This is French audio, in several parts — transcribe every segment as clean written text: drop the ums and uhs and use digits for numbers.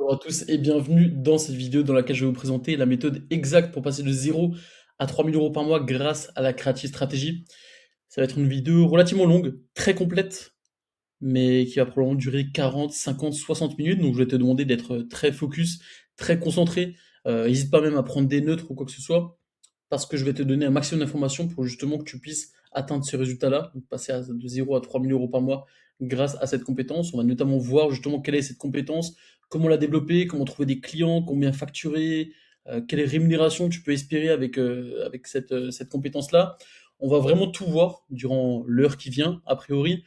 Bonjour à tous et bienvenue dans cette vidéo dans laquelle je vais vous présenter la méthode exacte pour passer de 0 à 3 000 € par mois grâce à la Creative Strategy. Ça va être une vidéo relativement longue, très complète, mais qui va probablement durer 40, 50, 60 minutes. Donc je vais te demander d'être très focus, très concentré. N'hésite pas même à prendre des neutres ou quoi que ce soit, parce que je vais te donner un maximum d'informations pour justement que tu puisses atteindre ce résultat-là, donc passer de 0 à 3 000 € par mois grâce à cette compétence. On va notamment voir justement quelle est cette compétence, comment la développer, comment trouver des clients, combien facturer, quelle rémunération tu peux espérer avec cette compétence-là. On va vraiment tout voir durant l'heure qui vient, a priori.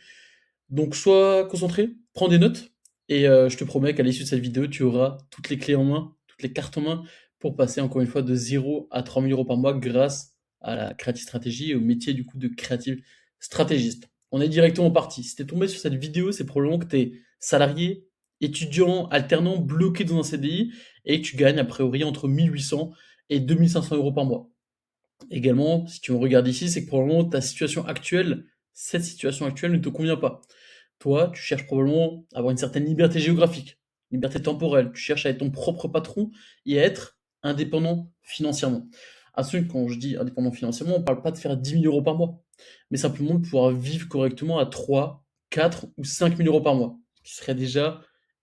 Donc sois concentré, prends des notes, et je te promets qu'à l'issue de cette vidéo, tu auras toutes les clés en main, toutes les cartes en main pour passer encore une fois de 0 à 3 000 € par mois grâce à la Creative Strategy et au métier du coup de Creative Stratégiste. On est directement parti. Si t'es tombé sur cette vidéo, c'est probablement que t'es salarié, étudiant, alternant, bloqué dans un CDI et que tu gagnes a priori entre 1 800 et 2 500 € par mois. Également, si tu me regardes ici, c'est que probablement ta situation actuelle, cette situation actuelle ne te convient pas. Toi, tu cherches probablement à avoir une certaine liberté géographique, liberté temporelle. Tu cherches à être ton propre patron et à être indépendant financièrement. Attention, quand je dis indépendant financièrement, on ne parle pas de faire 10 000 € par mois, mais simplement de pouvoir vivre correctement à 3, 4 ou 5 000 € par mois, ce qui serait déjà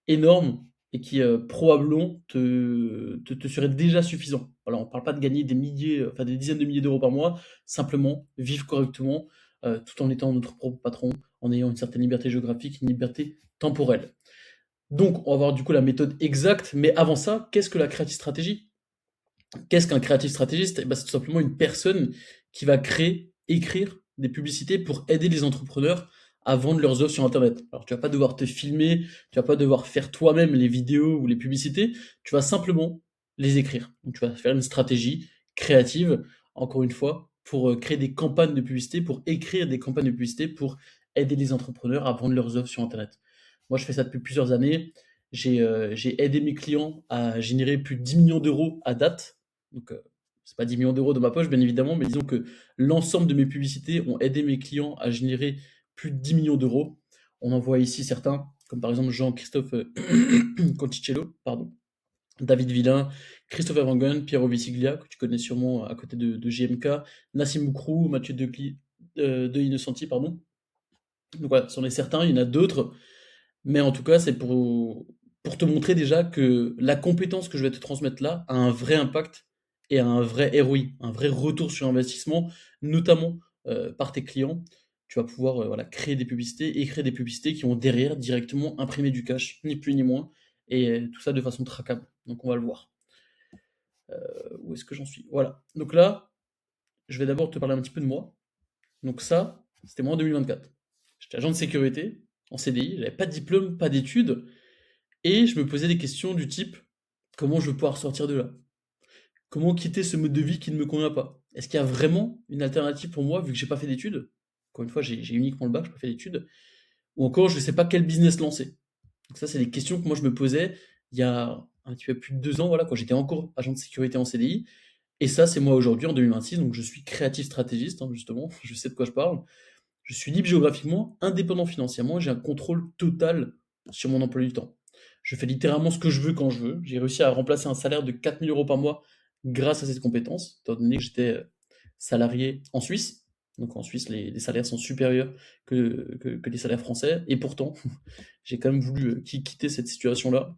énorme et qui probablement te serait déjà suffisant. Voilà, on ne parle pas de gagner des milliers, enfin des dizaines de milliers d'euros par mois, simplement vivre correctement tout en étant notre propre patron, en ayant une certaine liberté géographique, une liberté temporelle. Donc, on va voir du coup la méthode exacte, mais avant ça, qu'est-ce que la creative stratégie? Qu'est-ce qu'un creative stratégiste? Eh ben, c'est tout simplement une personne qui va créer, écrire des publicités pour aider les entrepreneurs à vendre leurs offres sur Internet. Alors, tu vas pas devoir te filmer, tu vas pas devoir faire toi-même les vidéos ou les publicités, tu vas simplement les écrire. Donc, tu vas faire une stratégie créative, encore une fois, pour créer des campagnes de publicité, pour écrire des campagnes de publicité, pour aider les entrepreneurs à vendre leurs offres sur Internet. Moi, je fais ça depuis plusieurs années. J'ai aidé mes clients à générer plus de 10 millions d'euros à date. Donc, c'est pas 10 millions d'euros de ma poche, bien évidemment, mais disons que l'ensemble de mes publicités ont aidé mes clients à générer plus de 10 millions d'euros. On en voit ici certains, comme par exemple Jean-Christophe Conticello, pardon, David Villain, Christopher Wangen, Piero Visiglia, que tu connais sûrement à côté de JMK, Nassim Boukrou, Mathieu de Innocenti, pardon. Donc voilà, c'en est certains, il y en a d'autres, mais en tout cas, c'est pour te montrer déjà que la compétence que je vais te transmettre là a un vrai impact et a un vrai ROI, un vrai retour sur investissement, notamment par tes clients. Tu vas pouvoir voilà, créer des publicités et créer des publicités qui vont derrière directement imprimer du cash, ni plus ni moins, et tout ça de façon traquable. Donc on va le voir. Où est-ce que j'en suis? Voilà. Donc là, je vais d'abord te parler un petit peu de moi. Donc ça, c'était moi en 2024. J'étais agent de sécurité en CDI, j'avais pas de diplôme, pas d'études, et je me posais des questions du type: comment je vais pouvoir sortir de là? Comment quitter ce mode de vie qui ne me convient pas? Est-ce qu'il y a vraiment une alternative pour moi vu que j'ai pas fait d'études? Encore une fois, j'ai uniquement le bac, j'ai pas fait d'études. Ou encore, je ne sais pas quel business lancer. Donc ça, c'est des questions que moi je me posais il y a un petit peu plus de 2 ans, voilà, quand j'étais encore agent de sécurité en CDI. Et ça, c'est moi aujourd'hui en 2026, donc je suis créatif stratégiste, hein, justement, je sais de quoi je parle. Je suis libre géographiquement, indépendant financièrement, j'ai un contrôle total sur mon emploi du temps. Je fais littéralement ce que je veux quand je veux. J'ai réussi à remplacer un salaire de 4 000 € par mois grâce à cette compétence, étant donné que j'étais salarié en Suisse. Donc en Suisse, les salaires sont supérieurs que les salaires français. Et pourtant, j'ai quand même voulu quitter cette situation-là.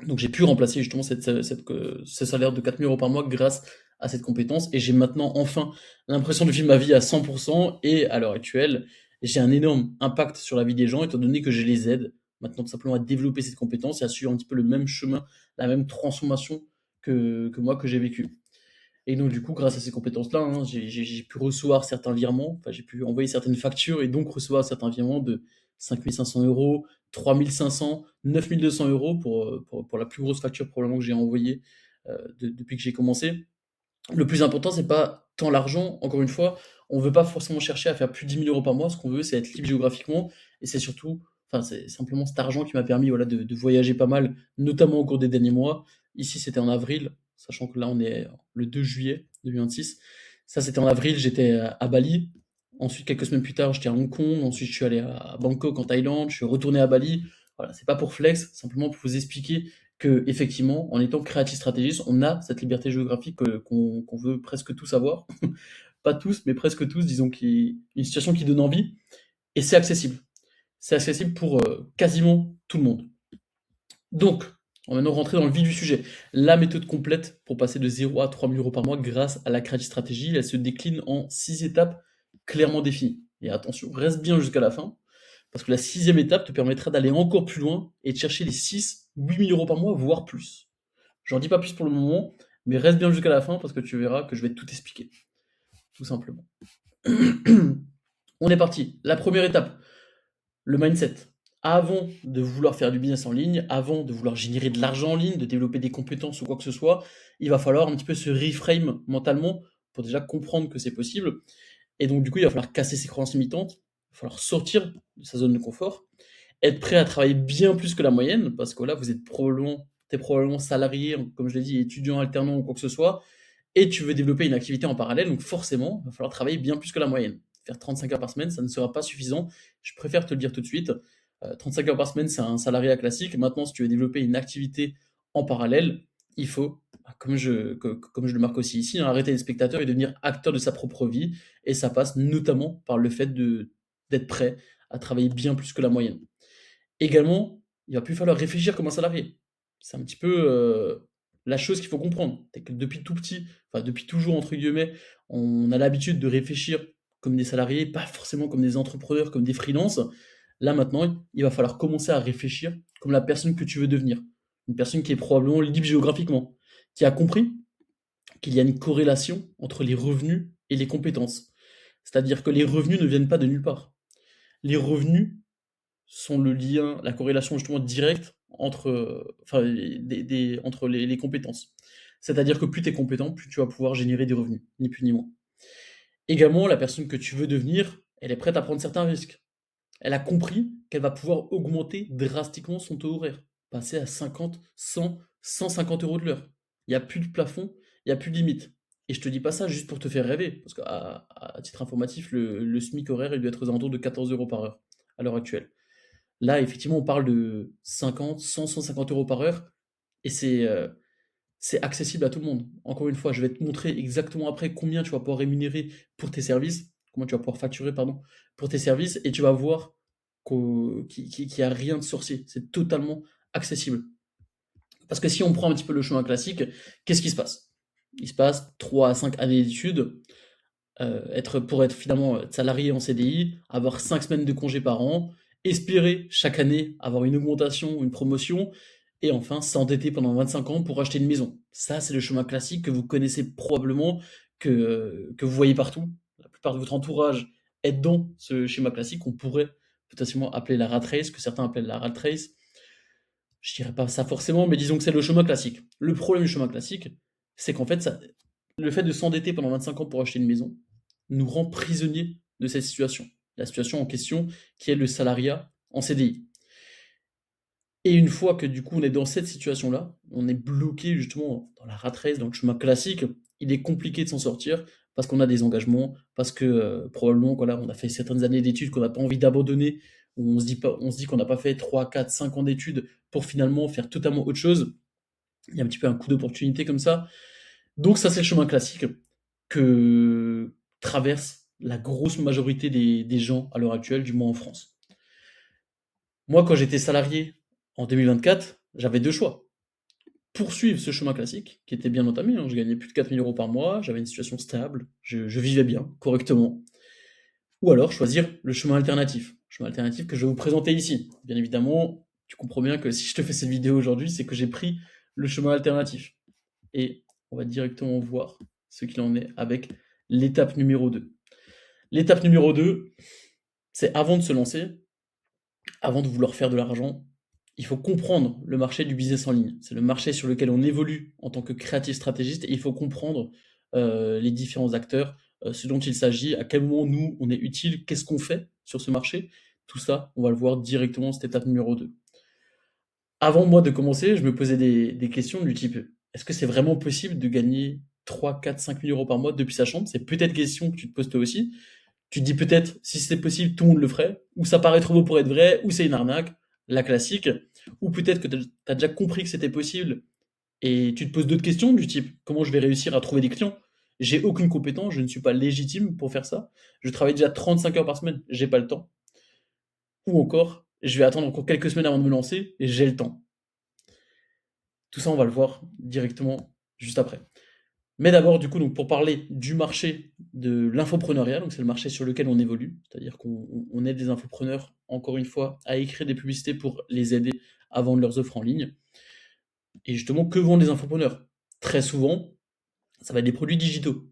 Donc j'ai pu remplacer justement ce salaire de 4 000 € par mois grâce à cette compétence. Et j'ai maintenant enfin l'impression de vivre ma vie à 100%. Et à l'heure actuelle, j'ai un énorme impact sur la vie des gens, étant donné que je les aide maintenant tout simplement à développer cette compétence et à suivre un petit peu le même chemin, la même transformation que moi que j'ai vécu. Et donc du coup, grâce à ces compétences-là, hein, j'ai pu recevoir certains virements, enfin j'ai pu envoyer certaines factures et donc recevoir certains virements de 5 500 €, 3 500, 9 200 € pour la plus grosse facture probablement que j'ai envoyée depuis que j'ai commencé. Le plus important, c'est pas tant l'argent, encore une fois, on veut pas forcément chercher à faire plus de 10 000 € par mois, ce qu'on veut, c'est être libre géographiquement, et c'est surtout, enfin, c'est simplement cet argent qui m'a permis, voilà, de voyager pas mal, notamment au cours des derniers mois. Ici, c'était en avril, sachant que là, on est le 2 juillet 2026. Ça, c'était en avril, j'étais à Bali. Ensuite, quelques semaines plus tard, j'étais à Hong Kong. Ensuite, je suis allé à Bangkok, en Thaïlande. Je suis retourné à Bali. Voilà, c'est pas pour flex, simplement pour vous expliquer que effectivement, en étant créatif stratégiste, on a cette liberté géographique qu'on veut presque tous avoir. Pas tous, mais presque tous, disons, une situation qui donne envie, et c'est accessible. C'est accessible pour quasiment tout le monde. Donc, on va maintenant rentrer dans le vif du sujet. La méthode complète pour passer de 0 à 3 000 euros par mois grâce à la Creative Strategy, elle se décline en 6 étapes clairement définies. Et attention, reste bien jusqu'à la fin, parce que la 6e étape te permettra d'aller encore plus loin et de chercher les 6 000 8 000 euros par mois, voire plus. J'en dis pas plus pour le moment, mais reste bien jusqu'à la fin parce que tu verras que je vais tout expliquer, tout simplement. On est parti. La première étape, le mindset. Avant de vouloir faire du business en ligne, avant de vouloir générer de l'argent en ligne, de développer des compétences ou quoi que ce soit, il va falloir un petit peu se reframe mentalement pour déjà comprendre que c'est possible. Et donc, du coup, il va falloir casser ses croyances limitantes, il va falloir sortir de sa zone de confort, être prêt à travailler bien plus que la moyenne, parce que là, t'es probablement salarié, comme je l'ai dit, étudiant, alternant ou quoi que ce soit, et tu veux développer une activité en parallèle, donc forcément, il va falloir travailler bien plus que la moyenne. Faire 35 heures par semaine, ça ne sera pas suffisant. Je préfère te le dire tout de suite. 35 heures par semaine, c'est un salariat classique. Maintenant, si tu veux développer une activité en parallèle, il faut, comme je le marque aussi ici, arrêter les spectateurs et devenir acteur de sa propre vie. Et ça passe notamment par le fait d'être prêt à travailler bien plus que la moyenne. Également, il va plus falloir réfléchir comme un salarié. C'est un petit peu la chose qu'il faut comprendre. C'est que depuis tout petit, enfin depuis toujours entre guillemets, on a l'habitude de réfléchir comme des salariés, pas forcément comme des entrepreneurs, comme des freelances. Là maintenant, il va falloir commencer à réfléchir comme la personne que tu veux devenir. Une personne qui est probablement libre géographiquement, qui a compris qu'il y a une corrélation entre les revenus et les compétences. C'est-à-dire que les revenus ne viennent pas de nulle part. Les revenus sont le lien, la corrélation justement directe entre, enfin, entre les compétences. C'est-à-dire que plus tu es compétent, plus tu vas pouvoir générer des revenus, ni plus ni moins. Également, la personne que tu veux devenir, elle est prête à prendre certains risques. Elle a compris qu'elle va pouvoir augmenter drastiquement son taux horaire, passer à 50, 100, 150 euros de l'heure. Il n'y a plus de plafond, il n'y a plus de limite. Et je te dis pas ça juste pour te faire rêver, parce qu'à titre informatif, le SMIC horaire, il doit être aux alentours de 14 euros par heure à l'heure actuelle. Là, effectivement, on parle de 50, 100, 150 euros par heure, et c'est accessible à tout le monde. Encore une fois, je vais te montrer exactement après combien tu vas pouvoir rémunérer pour tes services, comment tu vas pouvoir facturer, pardon, pour tes services, et tu vas voir qu'il n'y a rien de sorcier. C'est totalement accessible. Parce que si on prend un petit peu le chemin classique, qu'est-ce qui se passe? Il se passe 3 à 5 années d'études, pour être finalement salarié en CDI, avoir 5 semaines de congé par an, espérer chaque année avoir une augmentation ou une promotion, et enfin s'endetter pendant 25 ans pour acheter une maison. Ça, c'est le chemin classique que vous connaissez probablement, que vous voyez partout. La plupart de votre entourage est dans ce schéma classique. On pourrait potentiellement appeler la rat race, que certains appellent la rat race. Je dirais pas ça forcément, mais disons que c'est le chemin classique. Le problème du chemin classique, c'est qu'en fait, le fait de s'endetter pendant 25 ans pour acheter une maison nous rend prisonniers de cette situation. La situation en question, qui est le salariat en CDI. Et une fois que du coup on est dans cette situation-là, on est bloqué justement dans la rat race, dans le chemin classique, il est compliqué de s'en sortir parce qu'on a des engagements, parce que probablement voilà, on a fait certaines années d'études qu'on n'a pas envie d'abandonner, on se dit pas, on se dit qu'on n'a pas fait 3, 4, 5 ans d'études pour finalement faire totalement autre chose. Il y a un petit peu un coup d'opportunité comme ça. Donc ça c'est le chemin classique que traverse la grosse majorité des gens à l'heure actuelle, du moins en France. Moi, quand j'étais salarié en 2024, j'avais deux choix. Poursuivre ce chemin classique, qui était bien entamé, hein, je gagnais plus de 4 000 euros par mois, j'avais une situation stable, je vivais bien, correctement. Ou alors choisir le chemin alternatif. Le chemin alternatif que je vais vous présenter ici. Bien évidemment, tu comprends bien que si je te fais cette vidéo aujourd'hui, c'est que j'ai pris le chemin alternatif. Et on va directement voir ce qu'il en est avec l'étape numéro 2. L'étape numéro 2, c'est avant de se lancer, avant de vouloir faire de l'argent, il faut comprendre le marché du business en ligne. C'est le marché sur lequel on évolue en tant que créatif stratégiste et il faut comprendre les différents acteurs, ce dont il s'agit, à quel moment nous, on est utile, qu'est-ce qu'on fait sur ce marché. Tout ça, on va le voir directement dans cette étape numéro 2. Avant moi de commencer, je me posais des questions du type, est-ce que c'est vraiment possible de gagner 3, 4, 5 000 euros par mois depuis sa chambre? C'est peut-être question que tu te poses toi aussi. Tu te dis peut-être, si c'était possible, tout le monde le ferait, ou ça paraît trop beau pour être vrai, ou c'est une arnaque, la classique. ou peut-être que tu as déjà compris que c'était possible et tu te poses d'autres questions du type: «Comment je vais réussir à trouver des clients? J'ai aucune compétence, je ne suis pas légitime pour faire ça. Je travaille déjà 35 heures par semaine, j'ai pas le temps». Ou encore: «Je vais attendre encore quelques semaines avant de me lancer et j'ai le temps». Tout ça, on va le voir directement juste après. Mais d'abord, du coup, donc pour parler du marché de l'infopreneuriat, donc c'est le marché sur lequel on évolue, c'est-à-dire qu'on aide des infopreneurs, encore une fois, à écrire des publicités pour les aider à vendre leurs offres en ligne. Et justement, que vendent les infopreneurs? Très souvent, ça va être des produits digitaux.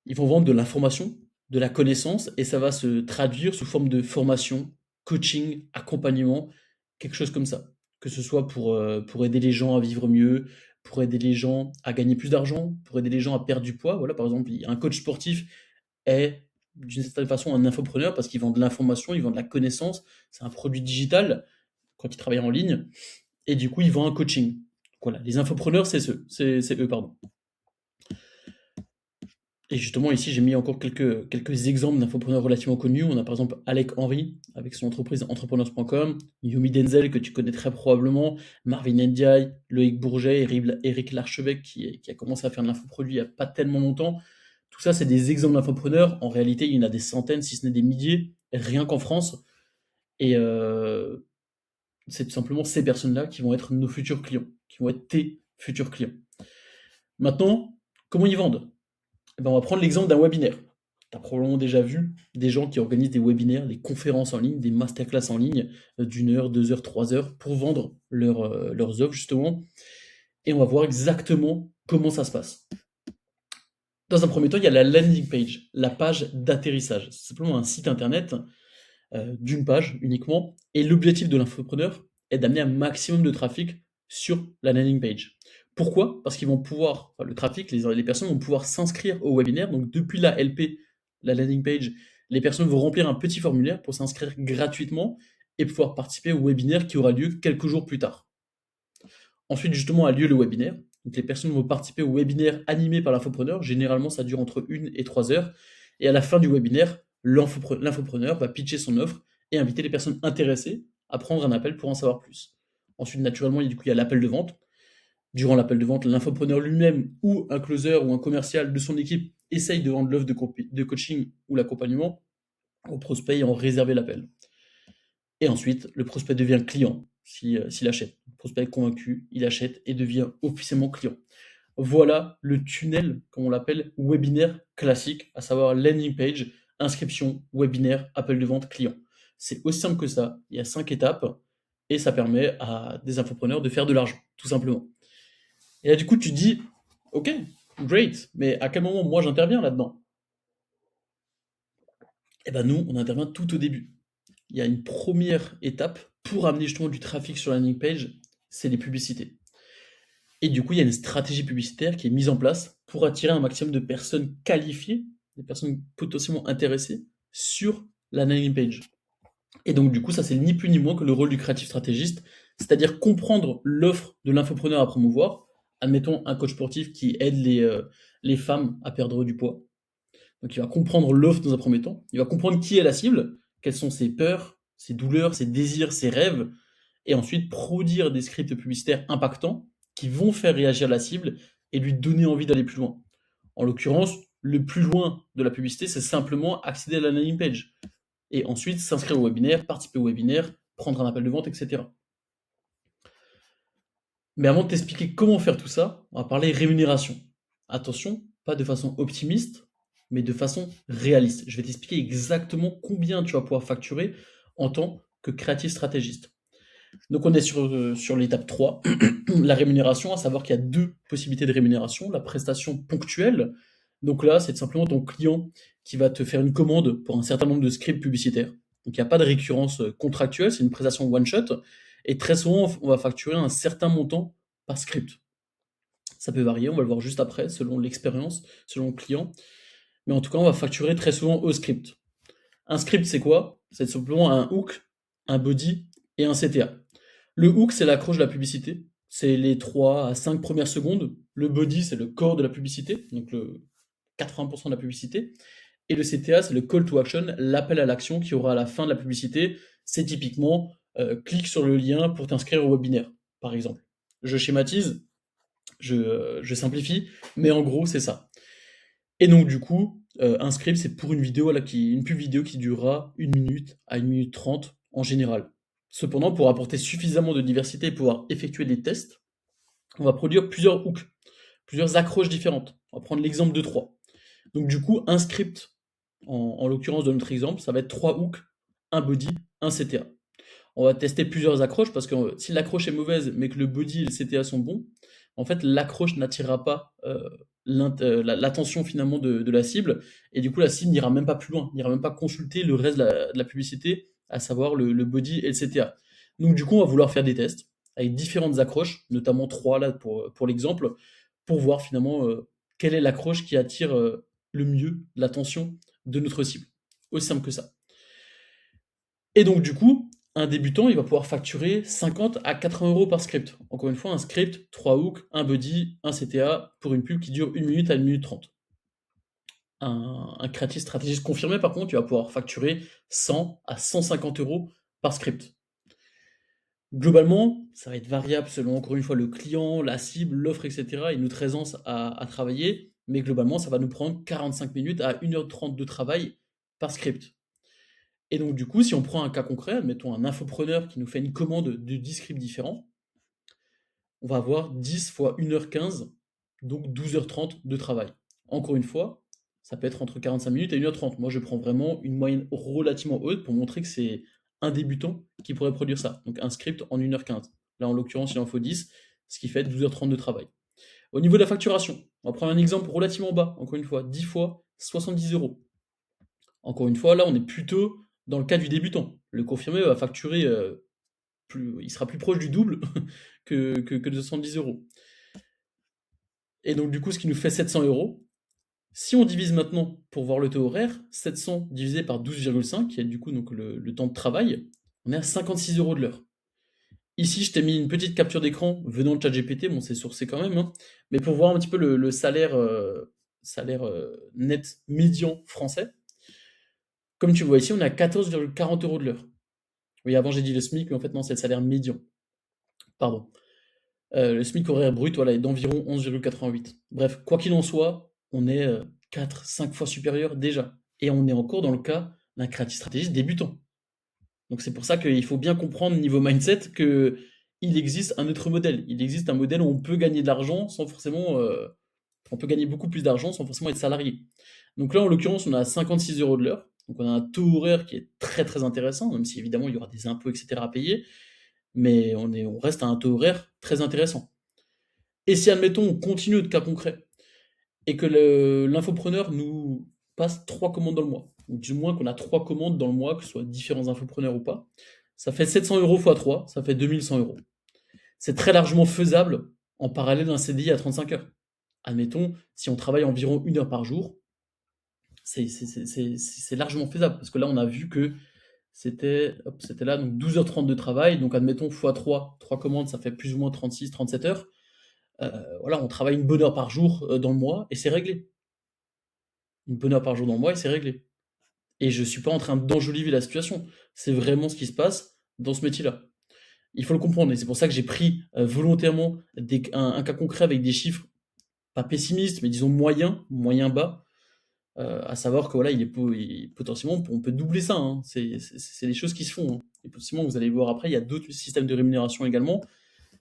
Ils vont vendre de l'information, de la connaissance, et ça va se traduire sous forme de formation, coaching, accompagnement, quelque chose comme ça. Que ce soit pour aider les gens à vivre mieux, pour aider les gens à gagner plus d'argent, pour aider les gens à perdre du poids. Voilà, par exemple, un coach sportif est d'une certaine façon un infopreneur parce qu'il vend de l'information, il vend de la connaissance, c'est un produit digital quand il travaille en ligne, et du coup, il vend un coaching. Voilà, les infopreneurs, c'est eux, pardon. Et justement, ici, j'ai mis encore quelques exemples d'infopreneurs relativement connus. On a par exemple Alec Henry, avec son entreprise entrepreneurs.com, Yumi Denzel, que tu connais très probablement, Marvin Ndiaye, Loïc Bourget, Eric Larchevêque, qui a commencé à faire de l'infoproduit il n'y a pas tellement longtemps. Tout ça, c'est des exemples d'infopreneurs. En réalité, il y en a des centaines, si ce n'est des milliers, rien qu'en France. Et c'est tout simplement ces personnes-là qui vont être nos futurs clients, qui vont être tes futurs clients. Maintenant, comment ils vendent? Eh ben, on va prendre l'exemple d'un webinaire. Tu as probablement déjà vu des gens qui organisent des webinaires, des conférences en ligne, des masterclass en ligne d'une heure, 2 heures, 3 heures pour vendre leurs offres justement. Et on va voir exactement comment ça se passe. Dans un premier temps, il y a la landing page, la page d'atterrissage. C'est simplement un site internet d'une page uniquement. Et l'objectif de l'infopreneur est d'amener un maximum de trafic sur la landing page. Pourquoi? Parce qu'ils vont pouvoir, enfin, le trafic, les personnes vont pouvoir s'inscrire au webinaire. Donc depuis la LP, la landing page, les personnes vont remplir un petit formulaire pour s'inscrire gratuitement et pouvoir participer au webinaire qui aura lieu quelques jours plus tard. Ensuite, justement, a lieu le webinaire. Donc les personnes vont participer au webinaire animé par l'infopreneur. Généralement, ça dure entre 1 et 3 heures. Et à la fin du webinaire, l'infopreneur va pitcher son offre et inviter les personnes intéressées à prendre un appel pour en savoir plus. Ensuite, naturellement, il y a l'appel de vente. Durant l'appel de vente, l'infopreneur lui-même ou un closer ou un commercial de son équipe essaye de vendre l'offre de coaching ou l'accompagnement au prospect et en réserver l'appel. Et ensuite, le prospect devient client s'il achète. Le prospect est convaincu, il achète et devient officiellement client. Voilà le tunnel, comme on l'appelle, webinaire classique, à savoir landing page, inscription, webinaire, appel de vente, client. C'est aussi simple que ça. Il y a 5 étapes et ça permet à des infopreneurs de faire de l'argent, tout simplement. Et là, du coup, tu te dis, ok, great, mais à quel moment moi j'interviens là-dedans? Eh ben nous, on intervient tout au début. Il y a une première étape pour amener justement du trafic sur la landing page, c'est les publicités. Et du coup, il y a une stratégie publicitaire qui est mise en place pour attirer un maximum de personnes qualifiées, des personnes potentiellement intéressées sur la landing page. Et donc, du coup, ça, c'est ni plus ni moins que le rôle du créatif stratégiste, c'est-à-dire comprendre l'offre de l'infopreneur à promouvoir. Admettons un coach sportif qui aide les femmes à perdre du poids. Donc, il va comprendre l'offre dans un premier temps. Il va comprendre qui est la cible, quelles sont ses peurs, ses douleurs, ses désirs, ses rêves, et ensuite produire des scripts publicitaires impactants qui vont faire réagir la cible et lui donner envie d'aller plus loin. En l'occurrence, le plus loin de la publicité, c'est simplement accéder à la landing page et ensuite s'inscrire au webinaire, participer au webinaire, prendre un appel de vente, etc. Mais avant de t'expliquer comment faire tout ça, on va parler rémunération. Attention, pas de façon optimiste, mais de façon réaliste. Je vais t'expliquer exactement combien tu vas pouvoir facturer en tant que créatif stratégiste. Donc on est sur l'étape 3, la rémunération, à savoir qu'il y a deux possibilités de rémunération. La prestation ponctuelle, donc là c'est simplement ton client qui va te faire une commande pour un certain nombre de scripts publicitaires. Donc il n'y a pas de récurrence contractuelle, c'est une prestation one-shot. Et très souvent on va facturer un certain montant par script. Ça peut varier, on va le voir juste après, selon l'expérience, selon le client. Mais en tout cas on va facturer très souvent au script. Un script c'est quoi? C'est simplement un hook, un body et un CTA. Le hook, c'est l'accroche de la publicité. C'est les 3 à 5 premières secondes. Le body, c'est le corps de la publicité, donc le 80% de la publicité. Et le CTA, c'est le call to action, l'appel à l'action qu'il y aura à la fin de la publicité. C'est typiquement clique sur le lien pour t'inscrire au webinaire, par exemple. Je schématise, je simplifie, mais en gros, c'est ça. Et donc, du coup, un script, c'est pour une vidéo, voilà, une pub vidéo qui durera 1 minute à 1 minute 30 en général. Cependant, pour apporter suffisamment de diversité et pouvoir effectuer des tests, on va produire plusieurs hooks, plusieurs accroches différentes. On va prendre l'exemple de 3. Donc, du coup, un script, en l'occurrence de notre exemple, ça va être 3 hooks, un body, un CTA. On va tester plusieurs accroches parce que si l'accroche est mauvaise mais que le body et le CTA sont bons, en fait, l'accroche n'attirera pas l'attention finalement de la cible et du coup, la cible n'ira même pas plus loin, n'ira même pas consulter le reste de la publicité, à savoir le body et le CTA. Donc, du coup, on va vouloir faire des tests avec différentes accroches, notamment 3 là pour l'exemple, pour voir finalement quelle est l'accroche qui attire le mieux l'attention de notre cible. Aussi simple que ça. Et donc, du coup, un débutant, il va pouvoir facturer 50 à 80 euros par script. Encore une fois, un script, 3 hooks, un body, un CTA pour une pub qui dure 1 minute à 1 minute 30. Un créatif stratégiste confirmé, par contre, tu vas pouvoir facturer 100 à 150 euros par script. Globalement, ça va être variable selon, encore une fois, le client, la cible, l'offre, etc. et notre aisance à travailler. Mais globalement, ça va nous prendre 45 minutes à 1h30 de travail par script. Et donc, du coup, si on prend un cas concret, mettons un infopreneur qui nous fait une commande de 10 scripts différents, on va avoir 10 fois 1h15, donc 12h30 de travail. Encore une fois, ça peut être entre 45 minutes et 1h30. Moi, je prends vraiment une moyenne relativement haute pour montrer que c'est un débutant qui pourrait produire ça. Donc, un script en 1h15. Là, en l'occurrence, il en faut 10, ce qui fait 12h30 de travail. Au niveau de la facturation, on va prendre un exemple relativement bas, encore une fois, 10 fois 70 euros. Encore une fois, là, on est plutôt dans le cas du débutant. Le confirmé va facturer, il sera plus proche du double que de 70 euros. Et donc, du coup, ce qui nous fait 700 euros. Si on divise maintenant pour voir le taux horaire, 700 divisé par 12,5, qui est du coup donc le temps de travail, on est à 56 euros de l'heure. Ici, je t'ai mis une petite capture d'écran venant de ChatGPT, bon, c'est sourcé quand même, hein, mais pour voir un petit peu le salaire, net médian français. Comme tu vois ici, on est à 14,40 euros de l'heure. Oui, avant j'ai dit le SMIC, mais en fait non, c'est le salaire médian. Pardon. Le SMIC horaire brut, voilà, est d'environ 11,88. Bref, quoi qu'il en soit, on est 4-5 fois supérieur déjà. Et on est encore dans le cas d'un créatif stratégiste débutant. Donc c'est pour ça qu'il faut bien comprendre niveau mindset que il existe un autre modèle. Il existe un modèle où on peut gagner de l'argent sans forcément, on peut gagner beaucoup plus d'argent sans forcément être salarié. Donc là, en l'occurrence, on a 56 euros de l'heure. Donc on a un taux horaire qui est très très intéressant, même si évidemment il y aura des impôts, etc. à payer. Mais on reste à un taux horaire très intéressant. Et si, admettons, on continue notre cas concret et que l'infopreneur nous passe 3 commandes dans le mois, ou du moins qu'on a 3 commandes dans le mois, que ce soit différents infopreneurs ou pas, ça fait 700 euros x 3, ça fait 2100 euros. C'est très largement faisable en parallèle d'un CDI à 35 heures. Admettons, si on travaille environ 1 heure par jour, c'est largement faisable, parce que là, on a vu que c'était là, donc 12h30 de travail, donc admettons x3, 3 commandes, ça fait plus ou moins 36-37 heures. Voilà, on travaille une bonne heure par jour dans le mois et c'est réglé. Une bonne heure par jour dans le mois et c'est réglé. Et je suis pas en train d'enjoliver la situation. C'est vraiment ce qui se passe dans ce métier-là. Il faut le comprendre et c'est pour ça que j'ai pris volontairement un cas concret avec des chiffres pas pessimistes, mais disons moyen bas, à savoir que voilà, potentiellement, on peut doubler ça, hein. C'est des choses qui se font, hein. Et potentiellement, vous allez voir après, il y a d'autres systèmes de rémunération également.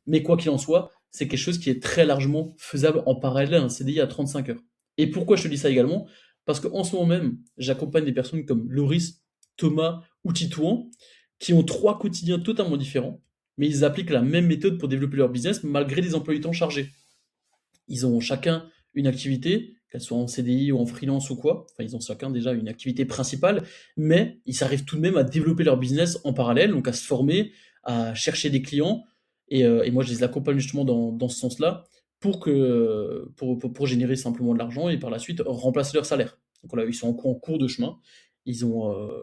Mais quoi qu'il en soit, c'est quelque chose qui est très largement faisable en parallèle à un CDI à 35 heures. Et pourquoi je te dis ça également? Parce qu'en ce moment même, j'accompagne des personnes comme Loris, Thomas ou Titouan, qui ont 3 quotidiens totalement différents, mais ils appliquent la même méthode pour développer leur business malgré des emplois du temps chargés. Ils ont chacun une activité, qu'elle soit en CDI ou en freelance ou quoi. Enfin, ils ont chacun déjà une activité principale, mais ils arrivent tout de même à développer leur business en parallèle, donc à se former, à chercher des clients. Et moi, je les accompagne justement dans ce sens-là pour générer simplement de l'argent et par la suite remplacer leur salaire. Donc voilà, ils sont en cours de chemin. Ils ont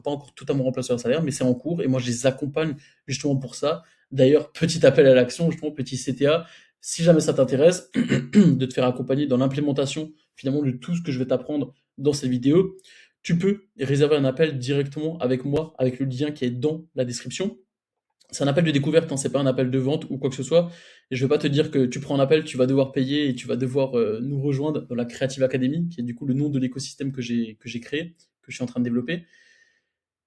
pas encore totalement remplacé leur salaire, mais c'est en cours et moi, je les accompagne justement pour ça. D'ailleurs, petit appel à l'action, justement, petit CTA, si jamais ça t'intéresse, de te faire accompagner dans l'implémentation finalement de tout ce que je vais t'apprendre dans ces vidéos, tu peux réserver un appel directement avec moi, avec le lien qui est dans la description. C'est un appel de découverte, hein, c'est pas un appel de vente ou quoi que ce soit. Et je vais pas te dire que tu prends un appel, tu vas devoir payer et tu vas devoir nous rejoindre dans la Creative Academy, qui est du coup le nom de l'écosystème que j'ai créé, que je suis en train de développer.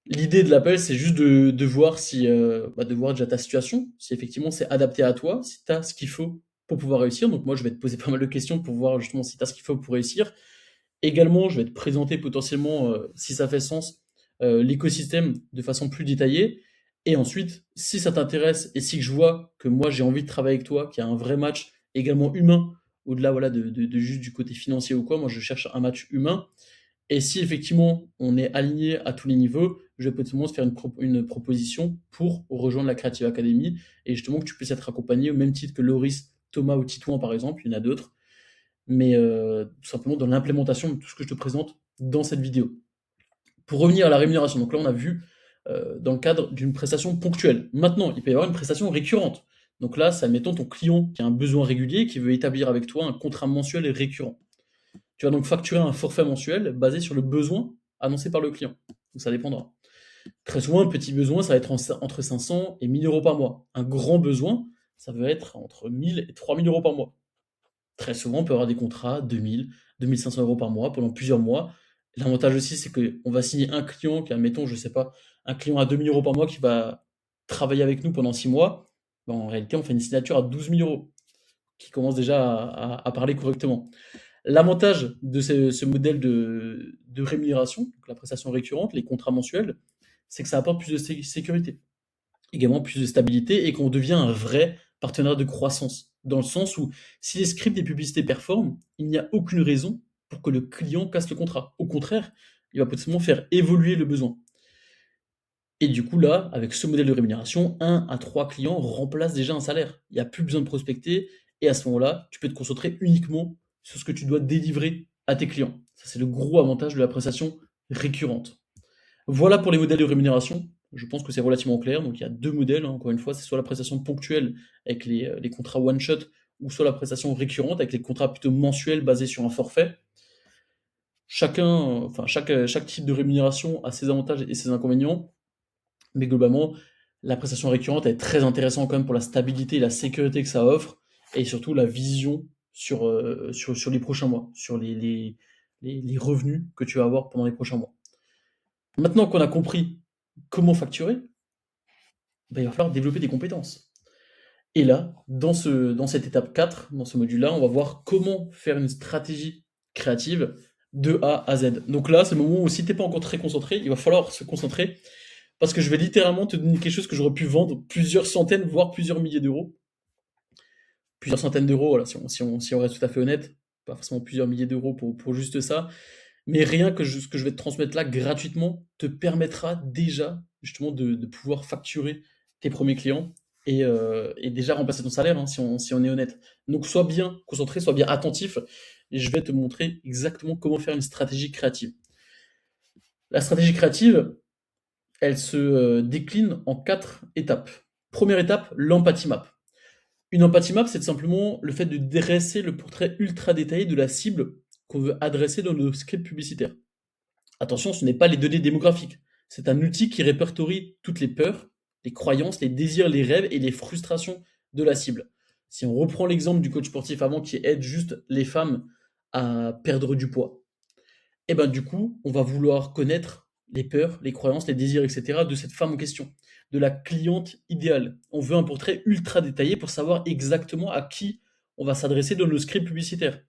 L'idée de l'appel, c'est juste de voir si, de voir déjà ta situation, si effectivement c'est adapté à toi, si tu as ce qu'il faut pour pouvoir réussir. Donc moi, je vais te poser pas mal de questions pour voir justement si tu as ce qu'il faut pour réussir. Également, je vais te présenter potentiellement, si ça fait sens, l'écosystème de façon plus détaillée. Et ensuite, si ça t'intéresse et si je vois que moi j'ai envie de travailler avec toi, qu'il y a un vrai match également humain, au-delà voilà, de juste du côté financier ou quoi, moi je cherche un match humain. Et si effectivement on est aligné à tous les niveaux, je vais potentiellement te faire une proposition pour rejoindre la Creative Academy et justement que tu puisses être accompagné au même titre que Loris, Thomas ou Titouan par exemple, il y en a d'autres, mais tout simplement dans l'implémentation de tout ce que je te présente dans cette vidéo. Pour revenir à la rémunération, donc là on a vu dans le cadre d'une prestation ponctuelle. Maintenant, il peut y avoir une prestation récurrente. Donc là, c'est admettons ton client qui a un besoin régulier, qui veut établir avec toi un contrat mensuel et récurrent. Tu vas donc facturer un forfait mensuel basé sur le besoin annoncé par le client. Donc ça dépendra. Très souvent, un petit besoin, ça va être entre 500 et 1000 euros par mois. Un grand besoin, ça va être entre 1000 et 3000 euros par mois. Très souvent, on peut avoir des contrats 2000, 2500 euros par mois pendant plusieurs mois. L'avantage aussi, c'est qu'on va signer un client qui, admettons, je sais pas, un client à 2000 euros par mois qui va travailler avec nous pendant 6 mois. Ben, en réalité, on fait une signature à 12 000 euros, qui commence déjà à parler correctement. L'avantage de ce modèle de rémunération, donc la prestation récurrente, les contrats mensuels, c'est que ça apporte plus de sécurité, également plus de stabilité et qu'on devient un vrai partenaire de croissance. Dans le sens où si les scripts des publicités performent, il n'y a aucune raison pour que le client casse le contrat. Au contraire, il va potentiellement faire évoluer le besoin. Et du coup, là, avec ce modèle de rémunération, un à 3 clients remplacent déjà un salaire. Il n'y a plus besoin de prospecter. Et à ce moment-là, tu peux te concentrer uniquement sur ce que tu dois délivrer à tes clients. Ça, c'est le gros avantage de la prestation récurrente. Voilà pour les modèles de rémunération. Je pense que c'est relativement clair. Donc, il y a deux modèles, hein, encore une fois. C'est soit la prestation ponctuelle avec les contrats one-shot, ou soit la prestation récurrente avec les contrats plutôt mensuels basés sur un forfait. Chaque type de rémunération a ses avantages et ses inconvénients. Mais globalement, la prestation récurrente est très intéressante quand même pour la stabilité et la sécurité que ça offre, et surtout la vision sur les prochains mois, sur les revenus que tu vas avoir pendant les prochains mois. Maintenant qu'on a compris comment facturer, ben, il va falloir développer des compétences. Et là, dans cette étape 4, dans ce module-là, on va voir comment faire une stratégie créative de A à Z. Donc là, c'est le moment où si tu n'es pas encore très concentré, il va falloir se concentrer parce que je vais littéralement te donner quelque chose que j'aurais pu vendre plusieurs centaines, voire plusieurs milliers d'euros. Plusieurs centaines d'euros, voilà, si on reste tout à fait honnête. Pas forcément plusieurs milliers d'euros pour juste ça. Mais rien que ce que je vais te transmettre là gratuitement te permettra déjà justement de pouvoir facturer tes premiers clients et déjà remplacer ton salaire, hein, si on est honnête. Donc sois bien concentré, sois bien attentif et je vais te montrer exactement comment faire une stratégie créative. La stratégie créative, elle se décline en 4 étapes. Première étape, l'empathie map. Une empathie map, c'est simplement le fait de dresser le portrait ultra détaillé de la cible qu'on veut adresser dans nos scripts publicitaires. Attention, ce n'est pas les données démographiques. C'est un outil qui répertorie toutes les peurs, les croyances, les désirs, les rêves et les frustrations de la cible. Si on reprend l'exemple du coach sportif avant qui aide juste les femmes à perdre du poids, et ben du coup, on va vouloir connaître les peurs, les croyances, les désirs, etc. de cette femme en question, de la cliente idéale. On veut un portrait ultra détaillé pour savoir exactement à qui on va s'adresser dans nos scripts publicitaires.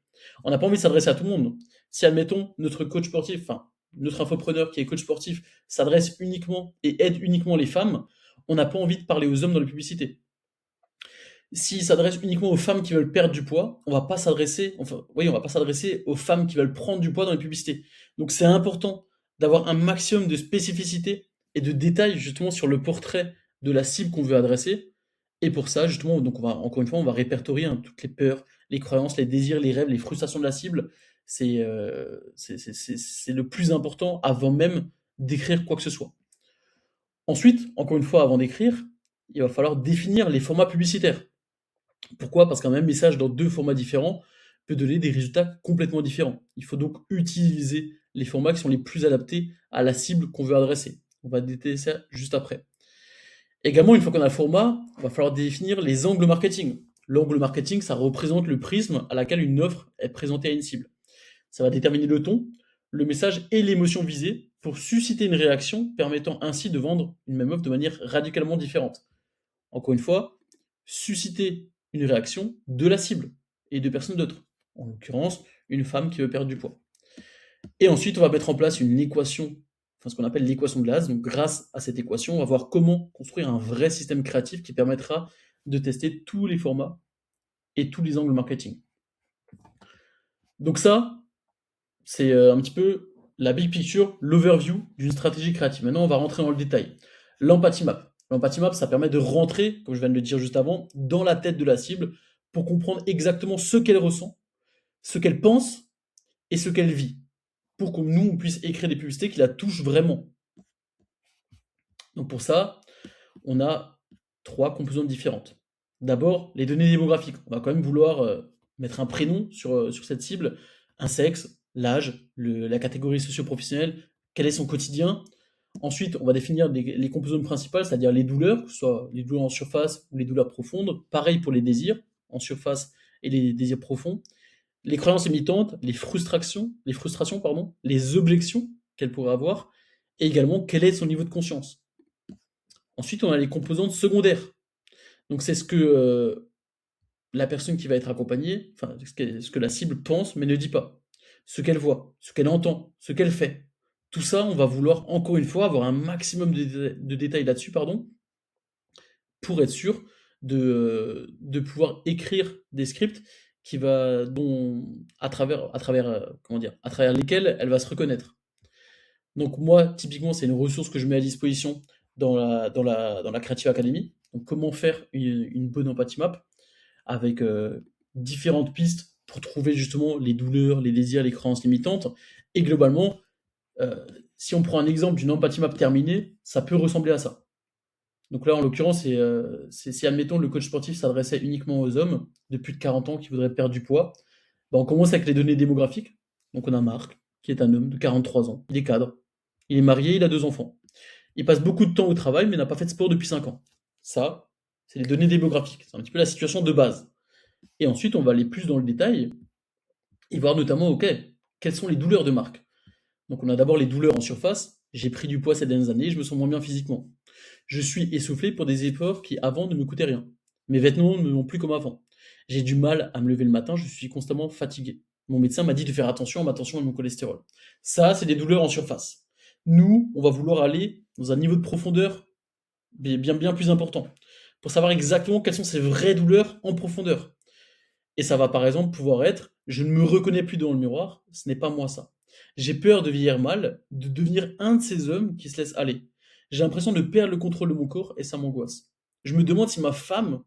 On n'a pas envie de s'adresser à tout le monde. Si, admettons, notre coach sportif, enfin, notre infopreneur qui est coach sportif s'adresse uniquement et aide uniquement les femmes, on n'a pas envie de parler aux hommes dans les publicités. S'il s'adresse uniquement aux femmes qui veulent perdre du poids, on va pas s'adresser aux femmes qui veulent prendre du poids dans les publicités. Donc c'est important d'avoir un maximum de spécificité et de détails justement sur le portrait de la cible qu'on veut adresser. Et pour ça, justement, donc encore une fois, on va répertorier, hein, toutes les peurs, les croyances, les désirs, les rêves, les frustrations de la cible. C'est le plus important avant même d'écrire quoi que ce soit. Ensuite, encore une fois, avant d'écrire, il va falloir définir les formats publicitaires. Pourquoi? Parce qu'un même message dans deux formats différents peut donner des résultats complètement différents. Il faut donc utiliser les formats qui sont les plus adaptés à la cible qu'on veut adresser. On va détailler ça juste après. Également, une fois qu'on a le format, il va falloir définir les angles marketing. L'angle marketing, ça représente le prisme à laquelle une offre est présentée à une cible. Ça va déterminer le ton, le message et l'émotion visée pour susciter une réaction permettant ainsi de vendre une même offre de manière radicalement différente. Encore une fois, susciter une réaction de la cible et de personne d'autre. En l'occurrence, une femme qui veut perdre du poids. Et ensuite, on va mettre en place une équation, enfin ce qu'on appelle l'équation de Lasse. Donc, grâce à cette équation, on va voir comment construire un vrai système créatif qui permettra de tester tous les formats et tous les angles marketing. Donc ça, c'est un petit peu la big picture, l'overview d'une stratégie créative. Maintenant, on va rentrer dans le détail. L'empathie map. L'empathie map, ça permet de rentrer, comme je viens de le dire juste avant, dans la tête de la cible pour comprendre exactement ce qu'elle ressent, ce qu'elle pense et ce qu'elle vit, pour que nous, on puisse écrire des publicités qui la touchent vraiment. Donc pour ça, on a trois composantes différentes. D'abord, les données démographiques. On va quand même vouloir mettre un prénom sur cette cible, un sexe, l'âge, la catégorie socio-professionnelle, quel est son quotidien. Ensuite, on va définir les composantes principales, c'est-à-dire les douleurs, que ce soit les douleurs en surface ou les douleurs profondes. Pareil pour les désirs en surface et les désirs profonds. Les croyances limitantes, les frustrations, pardon, les objections qu'elle pourrait avoir, et également quel est son niveau de conscience. Ensuite, on a les composantes secondaires. Donc, c'est ce que la personne qui va être accompagnée, enfin, ce que la cible pense mais ne dit pas. Ce qu'elle voit, ce qu'elle entend, ce qu'elle fait. Tout ça, on va vouloir, encore une fois, avoir un maximum de détails là-dessus, pardon, pour être sûr de pouvoir écrire des scripts comment dire, à travers lesquels elle va se reconnaître. Donc moi, typiquement, c'est une ressource que je mets à disposition dans la Creative Academy. Donc comment faire une bonne empathie map avec différentes pistes pour trouver justement les douleurs, les désirs, les croyances limitantes. Et globalement, euh, si on prend un exemple d'une empathie map terminée, ça peut ressembler à ça. Donc là, en l'occurrence, si admettons le coach sportif s'adressait uniquement aux hommes de plus de 40 ans qui voudraient perdre du poids, ben, on commence avec les données démographiques. Donc on a Marc, qui est un homme de 43 ans, il est cadre, il est marié, il a 2 enfants. Il passe beaucoup de temps au travail, mais n'a pas fait de sport depuis 5 ans. Ça, c'est les données démographiques. C'est un petit peu la situation de base. Et ensuite, on va aller plus dans le détail et voir notamment, ok, quelles sont les douleurs de Marc. Donc on a d'abord les douleurs en surface. J'ai pris du poids ces dernières années, je me sens moins bien physiquement. Je suis essoufflé pour des efforts qui avant ne me coûtaient rien. Mes vêtements ne vont plus comme avant. J'ai du mal à me lever le matin, je suis constamment fatigué. Mon médecin m'a dit de faire attention à ma tension et mon cholestérol. Ça, c'est des douleurs en surface. Nous, on va vouloir aller dans un niveau de profondeur bien plus important pour savoir exactement quelles sont ces vraies douleurs en profondeur. Et ça va par exemple pouvoir être, je ne me reconnais plus dans le miroir, ce n'est pas moi ça. J'ai peur de vieillir mal, de devenir un de ces hommes qui se laissent aller. J'ai l'impression de perdre le contrôle de mon corps et ça m'angoisse. Je me demande si ma femme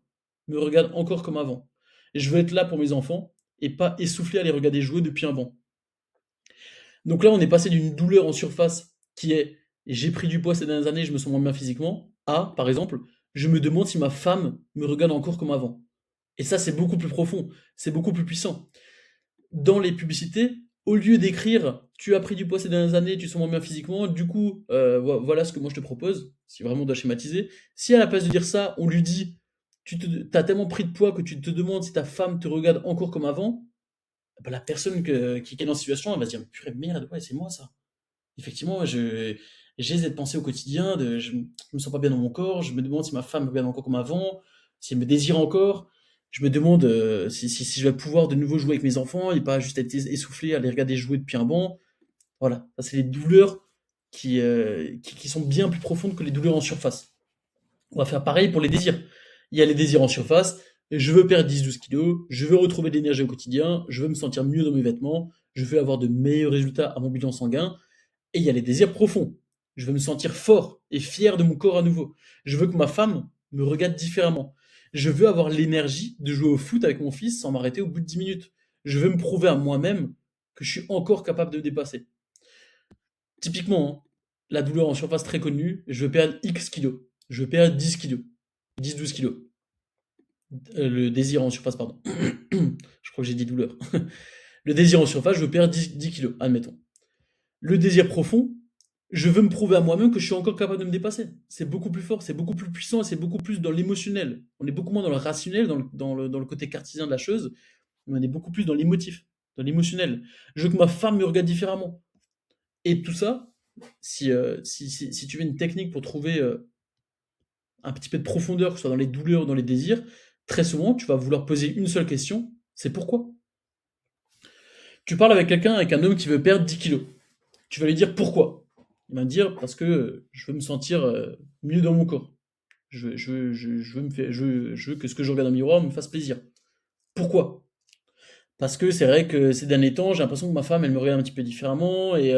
me regarde encore comme avant. Et je veux être là pour mes enfants et pas essoufflé à les regarder jouer depuis un banc. Donc là, on est passé d'une douleur en surface qui est j'ai pris du poids ces dernières années, je me sens moins bien physiquement, à, par exemple, je me demande si ma femme me regarde encore comme avant. Et ça, c'est beaucoup plus profond, c'est beaucoup plus puissant. Dans les publicités, au lieu d'écrire tu as pris du poids ces dernières années, tu te sens moins bien physiquement, du coup, voilà ce que moi je te propose, si vraiment on doit schématiser. Si à la place de dire ça, on lui dit t'as tellement pris de poids que tu te demandes si ta femme te regarde encore comme avant, bah, la personne qui est dans cette situation, elle va se dire purée merde, ouais, c'est moi ça. Effectivement, j'ai cette pensée au quotidien je me sens pas bien dans mon corps, je me demande si ma femme me regarde encore comme avant, si elle me désire encore. Je me demande si je vais pouvoir de nouveau jouer avec mes enfants et pas juste être essoufflé à les regarder jouer depuis un banc. Voilà, ça c'est les douleurs qui sont bien plus profondes que les douleurs en surface. On va faire pareil pour les désirs. Il y a les désirs en surface, je veux perdre 10-12 kilos, je veux retrouver de l'énergie au quotidien, je veux me sentir mieux dans mes vêtements, je veux avoir de meilleurs résultats à mon bilan sanguin. Et il y a les désirs profonds. Je veux me sentir fort et fier de mon corps à nouveau. Je veux que ma femme me regarde différemment. Je veux avoir l'énergie de jouer au foot avec mon fils sans m'arrêter au bout de 10 minutes. Je veux me prouver à moi-même que je suis encore capable de me dépasser. Typiquement, hein, la douleur en surface très connue, je veux perdre X kilos. Je veux perdre 10 kilos. 10-12 kilos. Le désir en surface, pardon. Je crois que j'ai dit douleur. Le désir en surface, je veux perdre 10 kilos, admettons. Le désir profond, Je veux me prouver à moi-même que je suis encore capable de me dépasser. C'est beaucoup plus fort, c'est beaucoup plus puissant et c'est beaucoup plus dans l'émotionnel. On est beaucoup moins dans le rationnel, dans le côté cartésien de la chose, mais on est beaucoup plus dans l'émotif, dans l'émotionnel. Je veux que ma femme me regarde différemment. Et tout ça, si tu veux une technique pour trouver un petit peu de profondeur, que ce soit dans les douleurs ou dans les désirs, très souvent, tu vas vouloir poser une seule question, c'est pourquoi. Tu parles avec quelqu'un, avec un homme qui veut perdre 10 kilos. Tu vas lui dire pourquoi. Il va te dire parce que je veux me sentir mieux dans mon corps. Je veux que ce que je regarde dans le miroir me fasse plaisir. Pourquoi? Parce que c'est vrai que ces derniers temps, j'ai l'impression que ma femme, elle me regarde un petit peu différemment et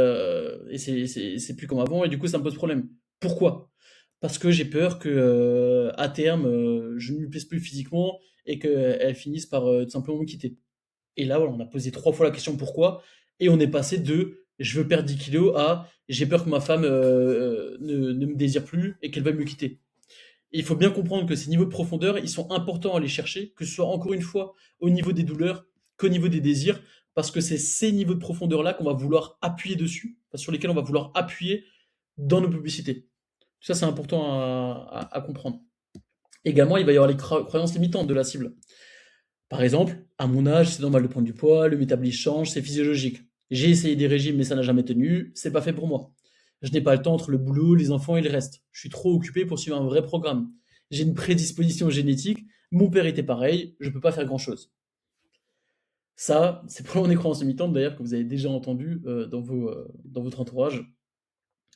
c'est plus comme avant et du coup, ça me pose problème. Pourquoi? Parce que j'ai peur que à terme, je ne lui plaise plus physiquement et qu'elle finisse par tout simplement me quitter. Et là, voilà, on a posé 3 fois la question pourquoi, et on est passé de je veux perdre 10 kilos à j'ai peur que ma femme ne me désire plus et qu'elle va me quitter. Et il faut bien comprendre que ces niveaux de profondeur, ils sont importants à aller chercher, que ce soit encore une fois au niveau des douleurs qu'au niveau des désirs, parce que c'est ces niveaux de profondeur-là qu'on va vouloir appuyer dessus, enfin, sur lesquels on va vouloir appuyer dans nos publicités. Ça, c'est important à comprendre. Également, il va y avoir les croyances limitantes de la cible. Par exemple, à mon âge, c'est normal de prendre du poids, le métabolisme change, c'est physiologique. J'ai essayé des régimes, mais ça n'a jamais tenu, c'est pas fait pour moi. Je n'ai pas le temps entre le boulot, les enfants et le reste. Je suis trop occupé pour suivre un vrai programme. J'ai une prédisposition génétique, mon père était pareil, je peux pas faire grand chose. Ça, c'est probablement des croyances limitantes d'ailleurs que vous avez déjà entendu dans votre entourage.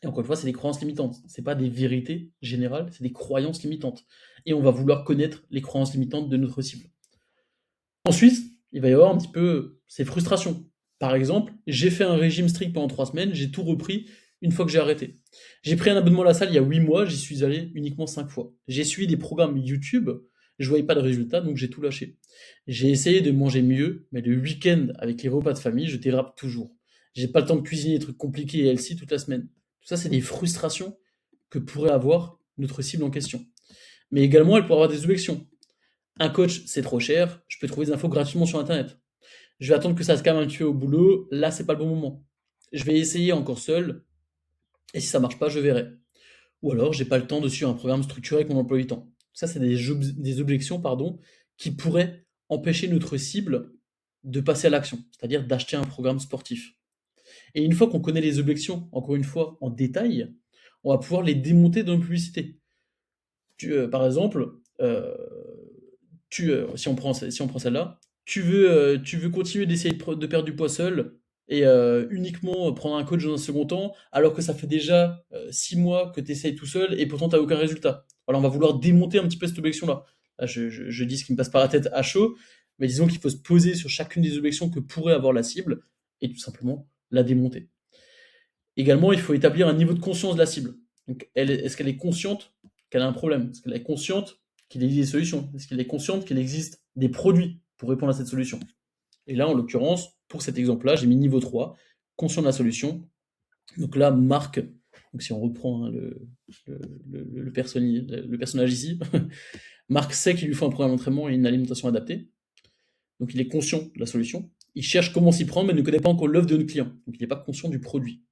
Et encore une fois, c'est des croyances limitantes. C'est pas des vérités générales, c'est des croyances limitantes. Et on va vouloir connaître les croyances limitantes de notre cible. Ensuite, il va y avoir un petit peu ces frustrations. Par exemple, j'ai fait un régime strict pendant 3 semaines, j'ai tout repris une fois que j'ai arrêté. J'ai pris un abonnement à la salle il y a 8 mois, j'y suis allé uniquement 5 fois. J'ai suivi des programmes YouTube, je voyais pas de résultats, donc j'ai tout lâché. J'ai essayé de manger mieux, mais le week-end, avec les repas de famille, je dérape toujours. J'ai pas le temps de cuisiner des trucs compliqués et healthy toute la semaine. Tout ça, c'est des frustrations que pourrait avoir notre cible en question. Mais également, elle pourrait avoir des objections. Un coach, c'est trop cher, je peux trouver des infos gratuitement sur internet. Je vais attendre que ça se calme un petit peu au boulot, là c'est pas le bon moment. Je vais essayer encore seul, et si ça marche pas, je verrai. Ou alors, j'ai pas le temps de suivre un programme structuré avec mon emploi du temps. Ça, c'est des objections, pardon, qui pourraient empêcher notre cible de passer à l'action, c'est-à-dire d'acheter un programme sportif. Et une fois qu'on connaît les objections, encore une fois, en détail, on va pouvoir les démonter dans une publicité. Par exemple, si on prend celle-là, tu veux continuer d'essayer de perdre du poids seul et uniquement prendre un coach dans un second temps, alors que ça fait déjà 6 mois que tu essayes tout seul et pourtant tu n'as aucun résultat. Alors on va vouloir démonter un petit peu cette objection-là. Là, je dis ce qui me passe par la tête à chaud, mais disons qu'il faut se poser sur chacune des objections que pourrait avoir la cible et tout simplement la démonter. Également, il faut établir un niveau de conscience de la cible. Donc, est-ce qu'elle est consciente qu'elle a un problème? Est-ce qu'elle est consciente qu'il existe des solutions? Est-ce qu'elle est consciente qu'il existe des produits pour répondre à cette solution? Et là, en l'occurrence, pour cet exemple-là, j'ai mis niveau 3, conscient de la solution. Donc là, Marc, donc si on reprend hein, le personnage ici, Marc sait qu'il lui faut un programme d'entraînement et une alimentation adaptée. Donc il est conscient de la solution. Il cherche comment s'y prendre, mais ne connaît pas encore l'offre de notre client. Donc il n'est pas conscient du produit.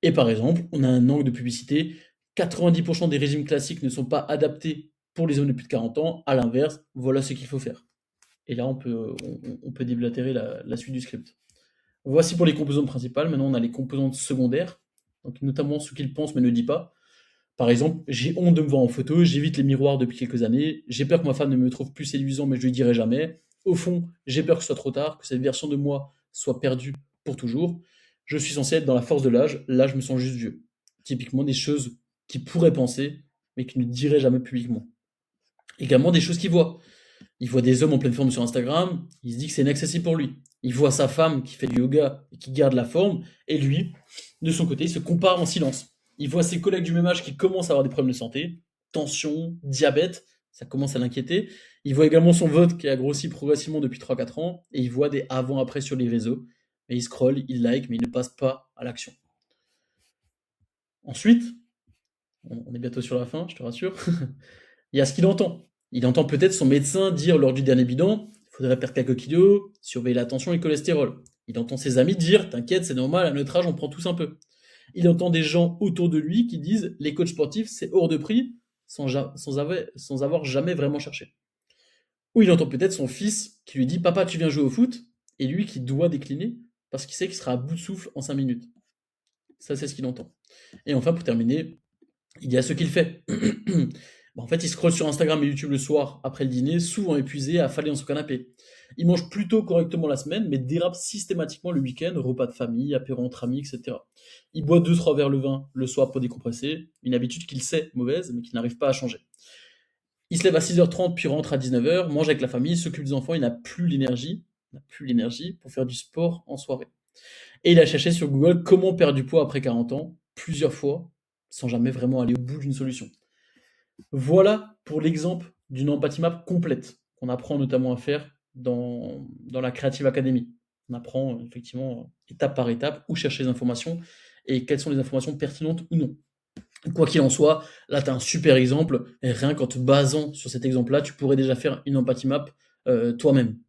Et par exemple, on a un angle de publicité, 90% des régimes classiques ne sont pas adaptés pour les hommes de plus de 40 ans, à l'inverse, voilà ce qu'il faut faire. Et là, on peut déblatérer la suite du script. Voici pour les composantes principales, maintenant on a les composantes secondaires, donc notamment ce qu'il pense mais ne dit pas. Par exemple, j'ai honte de me voir en photo, j'évite les miroirs depuis quelques années, j'ai peur que ma femme ne me trouve plus séduisant mais je lui dirai jamais. Au fond, j'ai peur que ce soit trop tard, que cette version de moi soit perdue pour toujours. Je suis censé être dans la force de l'âge, là je me sens juste vieux. Typiquement des choses qu'il pourrait penser mais qu'il ne dirait jamais publiquement. Également des choses qu'il voit. Il voit des hommes en pleine forme sur Instagram, il se dit que c'est inaccessible pour lui. Il voit sa femme qui fait du yoga et qui garde la forme, et lui, de son côté, il se compare en silence. Il voit ses collègues du même âge qui commencent à avoir des problèmes de santé, tension, diabète, ça commence à l'inquiéter. Il voit également son vote qui a grossi progressivement depuis 3 4 ans, et il voit des avant-après sur les réseaux. Et il scrolle, il like, mais il ne passe pas à l'action. Ensuite, on est bientôt sur la fin, je te rassure, il y a ce qu'il entend. Il entend peut-être son médecin dire lors du dernier bilan, il faudrait perdre quelques kilos, surveiller la tension et le cholestérol. Il entend ses amis dire, t'inquiète, c'est normal, à notre âge, on prend tous un peu. Il entend des gens autour de lui qui disent les coachs sportifs, c'est hors de prix, sans avoir jamais vraiment cherché. Ou il entend peut-être son fils qui lui dit papa, tu viens jouer au foot, et lui qui doit décliner parce qu'il sait qu'il sera à bout de souffle en 5 minutes. Ça, c'est ce qu'il entend. Et enfin, pour terminer, il y a ce qu'il fait. En fait, il scrolle sur Instagram et YouTube le soir après le dîner, souvent épuisé, affalé dans son canapé. Il mange plutôt correctement la semaine, mais dérape systématiquement le week-end, repas de famille, apéro entre amis, etc. Il boit 2 3 verres le vin le soir pour décompresser, une habitude qu'il sait mauvaise, mais qu'il n'arrive pas à changer. Il se lève à 6h30 puis rentre à 19h, mange avec la famille, s'occupe des enfants, il n'a plus l'énergie pour faire du sport en soirée. Et il a cherché sur Google comment perdre du poids après 40 ans, plusieurs fois, sans jamais vraiment aller au bout d'une solution. Voilà pour l'exemple d'une empathie map complète, qu'on apprend notamment à faire dans la Creative Academy. On apprend effectivement étape par étape où chercher les informations et quelles sont les informations pertinentes ou non. Quoi qu'il en soit, là tu as un super exemple, et rien qu'en te basant sur cet exemple-là, tu pourrais déjà faire une empathie map toi-même.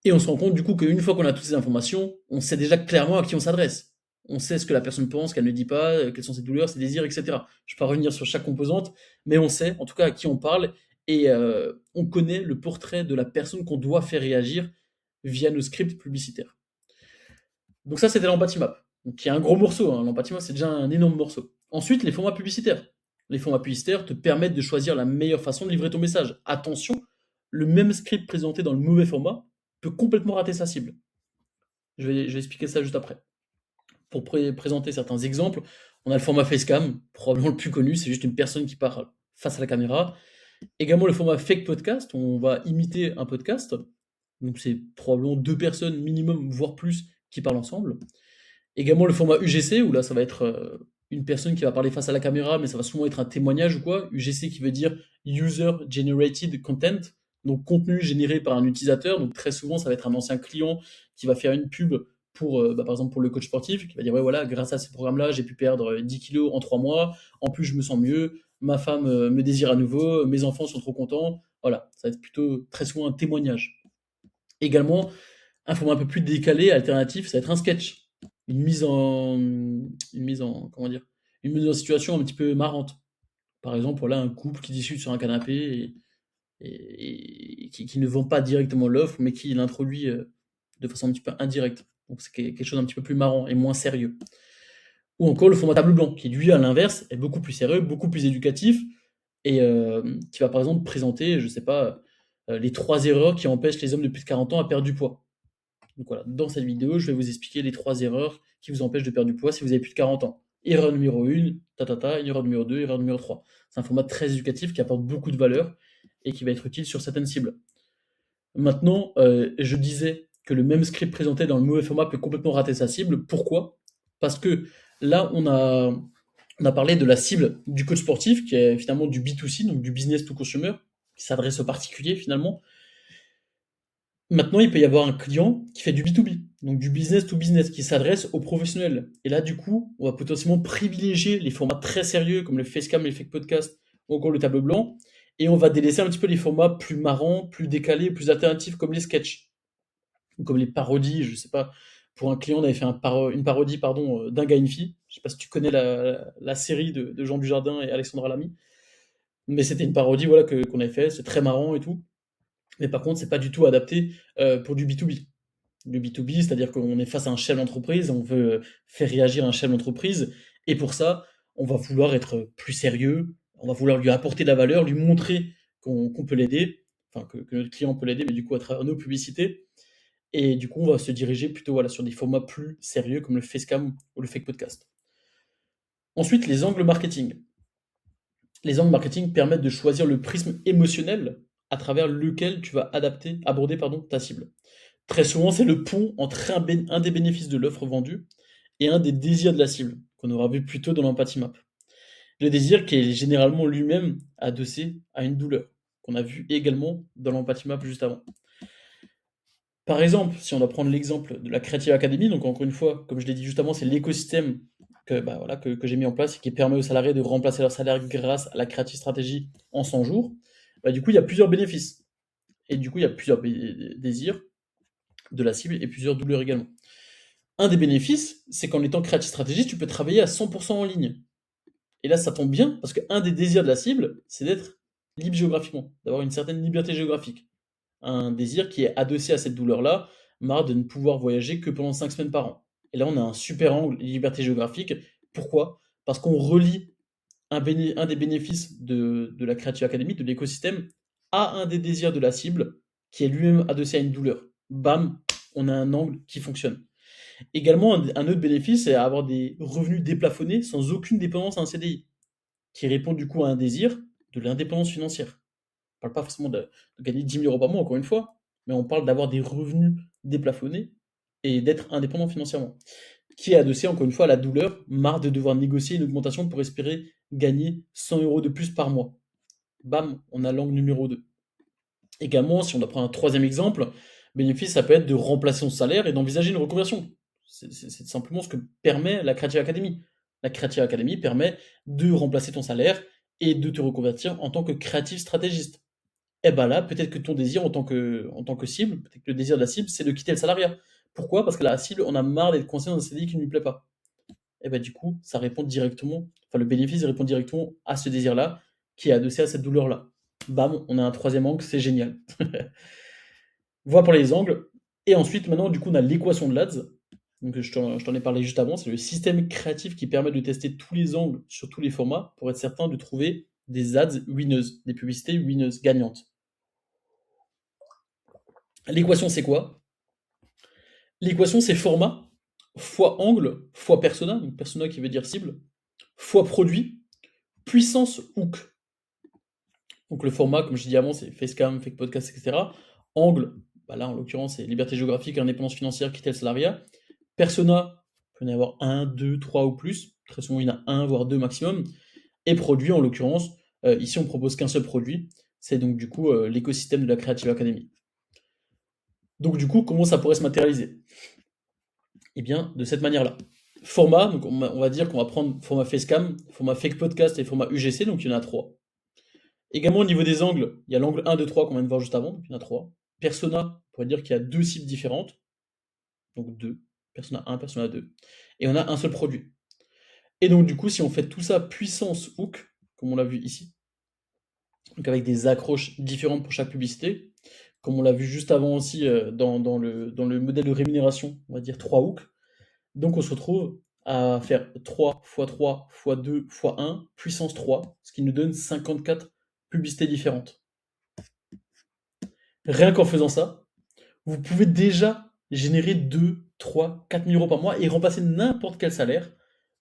Et on se rend compte du coup qu'une fois qu'on a toutes ces informations, on sait déjà clairement à qui on s'adresse. On sait ce que la personne pense, qu'elle ne dit pas, quelles sont ses douleurs, ses désirs, etc. Je ne vais pas revenir sur chaque composante, mais on sait en tout cas à qui on parle et on connaît le portrait de la personne qu'on doit faire réagir via nos scripts publicitaires. Donc ça, c'était l'empathie map. Donc il y a un gros morceau, hein. L'empathie map, c'est déjà un énorme morceau. Ensuite, les formats publicitaires. Les formats publicitaires te permettent de choisir la meilleure façon de livrer ton message. Attention, le même script présenté dans le mauvais format peut complètement rater sa cible. Je vais expliquer ça juste après. Pour présenter certains exemples, on a le format facecam, probablement le plus connu, c'est juste une personne qui parle face à la caméra. Également le format fake podcast, où on va imiter un podcast. Donc c'est probablement 2 personnes minimum, voire plus, qui parlent ensemble. Également le format UGC, où là ça va être une personne qui va parler face à la caméra, mais ça va souvent être un témoignage ou quoi. UGC qui veut dire User Generated Content, donc contenu généré par un utilisateur. Donc très souvent ça va être un ancien client qui va faire une pub pour, par exemple pour le coach sportif, qui va dire ouais voilà, grâce à ce programme-là, j'ai pu perdre 10 kilos en 3 mois, en plus je me sens mieux, ma femme me désire à nouveau, mes enfants sont trop contents. Voilà, ça va être plutôt très souvent un témoignage. Également, un format un peu plus décalé, alternatif, ça va être un sketch. Comment dire, une mise en situation un petit peu marrante. Par exemple, voilà, un couple qui discute sur un canapé et qui ne vend pas directement l'offre, mais qui l'introduit de façon un petit peu indirecte. Donc c'est quelque chose d'un petit peu plus marrant et moins sérieux. Ou encore le format table blanc, qui lui, à l'inverse, est beaucoup plus sérieux, beaucoup plus éducatif, et qui va par exemple présenter, je sais pas, les 3 erreurs qui empêchent les hommes de plus de 40 ans à perdre du poids. Donc voilà, dans cette vidéo, je vais vous expliquer les 3 erreurs qui vous empêchent de perdre du poids si vous avez plus de 40 ans. Erreur numéro 1, erreur numéro 2, erreur numéro 3. C'est un format très éducatif qui apporte beaucoup de valeur et qui va être utile sur certaines cibles. Maintenant, je disais que le même script présenté dans le mauvais format peut complètement rater sa cible. Pourquoi? Parce que là, on a parlé de la cible du coach sportif, qui est finalement du B2C, donc du business to consumer, qui s'adresse aux particuliers finalement. Maintenant, il peut y avoir un client qui fait du B2B, donc du business to business, qui s'adresse aux professionnels. Et là, du coup, on va potentiellement privilégier les formats très sérieux comme le facecam, les fake podcasts ou encore le tableau blanc, et on va délaisser un petit peu les formats plus marrants, plus décalés, plus alternatifs comme les sketchs ou comme les parodies. Je sais pas, pour un client, on avait fait une parodie pardon, d'un gars et une fille. Je sais pas si tu connais la série de Jean Dujardin et Alexandra Lamy, mais c'était une parodie voilà, qu'on avait fait, c'est très marrant et tout. Mais par contre, c'est pas du tout adapté pour du B2B. Du B2B, c'est-à-dire qu'on est face à un chef d'entreprise, on veut faire réagir un chef d'entreprise, et pour ça, on va vouloir être plus sérieux, on va vouloir lui apporter de la valeur, lui montrer qu'on peut l'aider, enfin que notre client peut l'aider, mais du coup à travers nos publicités. Et du coup, on va se diriger plutôt voilà, sur des formats plus sérieux comme le facecam ou le fake podcast. Ensuite, les angles marketing. Les angles marketing permettent de choisir le prisme émotionnel à travers lequel tu vas aborder ta cible. Très souvent, c'est le pont entre un des bénéfices de l'offre vendue et un des désirs de la cible, qu'on aura vu plus tôt dans l'empathie map. Le désir qui est généralement lui-même adossé à une douleur, qu'on a vu également dans l'empathie map juste avant. Par exemple, si on doit prendre l'exemple de la Creative Academy, donc encore une fois, comme je l'ai dit juste avant, c'est l'écosystème que j'ai mis en place et qui permet aux salariés de remplacer leur salaire grâce à la Creative Stratégie en 100 jours. Du coup, il y a plusieurs bénéfices. Et du coup, il y a plusieurs désirs de la cible et plusieurs douleurs également. Un des bénéfices, c'est qu'en étant créatif stratégiste, tu peux travailler à 100% en ligne. Et là, ça tombe bien, parce qu'un des désirs de la cible, c'est d'être libre géographiquement, d'avoir une certaine liberté géographique. Un désir qui est adossé à cette douleur-là, marre de ne pouvoir voyager que pendant 5 semaines par an. Et là, on a un super angle, liberté géographique. Pourquoi? Parce qu'on relie un des bénéfices de la Creative Academy, de l'écosystème, à un des désirs de la cible, qui est lui-même adossé à une douleur. Bam, on a un angle qui fonctionne. Également, un autre bénéfice, c'est avoir des revenus déplafonnés sans aucune dépendance à un CDI, qui répond du coup à un désir de l'indépendance financière. On parle pas forcément de gagner 10 000 euros par mois, encore une fois, mais on parle d'avoir des revenus déplafonnés et d'être indépendant financièrement. Qui est adossé, encore une fois, à la douleur, marre de devoir négocier une augmentation pour espérer gagner 100 euros de plus par mois. Bam, on a l'angle numéro 2. Également, si on prend un troisième exemple, bénéfice, ça peut être de remplacer son salaire et d'envisager une reconversion. C'est simplement ce que permet la Creative Academy. La Creative Academy permet de remplacer ton salaire et de te reconvertir en tant que créatif stratégiste. Et ben là, peut-être que ton désir en tant que cible, peut-être que le désir de la cible, c'est de quitter le salariat. Pourquoi? Parce que la cible en a marre d'être coincée dans un CDI qui ne lui plaît pas. Et ben du coup, ça répond directement, enfin le bénéfice répond directement à ce désir-là, qui est adossé à cette douleur-là. Bam, on a un troisième angle, c'est génial. Voilà pour les angles. Et ensuite, maintenant, du coup, on a l'équation de l'ADS. Donc, je t'en ai parlé juste avant. C'est le système créatif qui permet de tester tous les angles sur tous les formats pour être certain de trouver des ads winneuses, des publicités winneuses, gagnantes. L'équation, c'est quoi? L'équation, c'est format fois angle fois persona, donc persona qui veut dire cible, fois produit, puissance hook. Donc le format, comme je dis avant, c'est facecam, fake podcast, etc. Angle, bah là en l'occurrence, c'est liberté géographique, indépendance financière, quitter le salariat. Persona, il peut y en avoir un, deux, trois ou plus. Très souvent, il y en a un, voire deux maximum. Et produit, en l'occurrence, ici on propose qu'un seul produit. C'est donc du coup l'écosystème de la Creative Academy. Donc du coup, comment ça pourrait se matérialiser? Eh bien, de cette manière-là. Format, donc on va dire qu'on va prendre format facecam, format fake podcast et format UGC, donc il y en a trois. Également au niveau des angles, il y a l'angle 1, 2, 3 qu'on vient de voir juste avant, donc il y en a trois. Persona, on pourrait dire qu'il y a deux cibles différentes, donc deux. Persona 1, Persona 2. Et on a un seul produit. Et donc du coup, si on fait tout ça puissance hook, comme on l'a vu ici, donc avec des accroches différentes pour chaque publicité, comme on l'a vu juste avant aussi dans le modèle de rémunération, on va dire 3 hooks, donc on se retrouve à faire 3 x 3 x 2 x 1 puissance 3, ce qui nous donne 54 publicités différentes. Rien qu'en faisant ça, vous pouvez déjà générer 2, 3, 4 000 euros par mois et remplacer n'importe quel salaire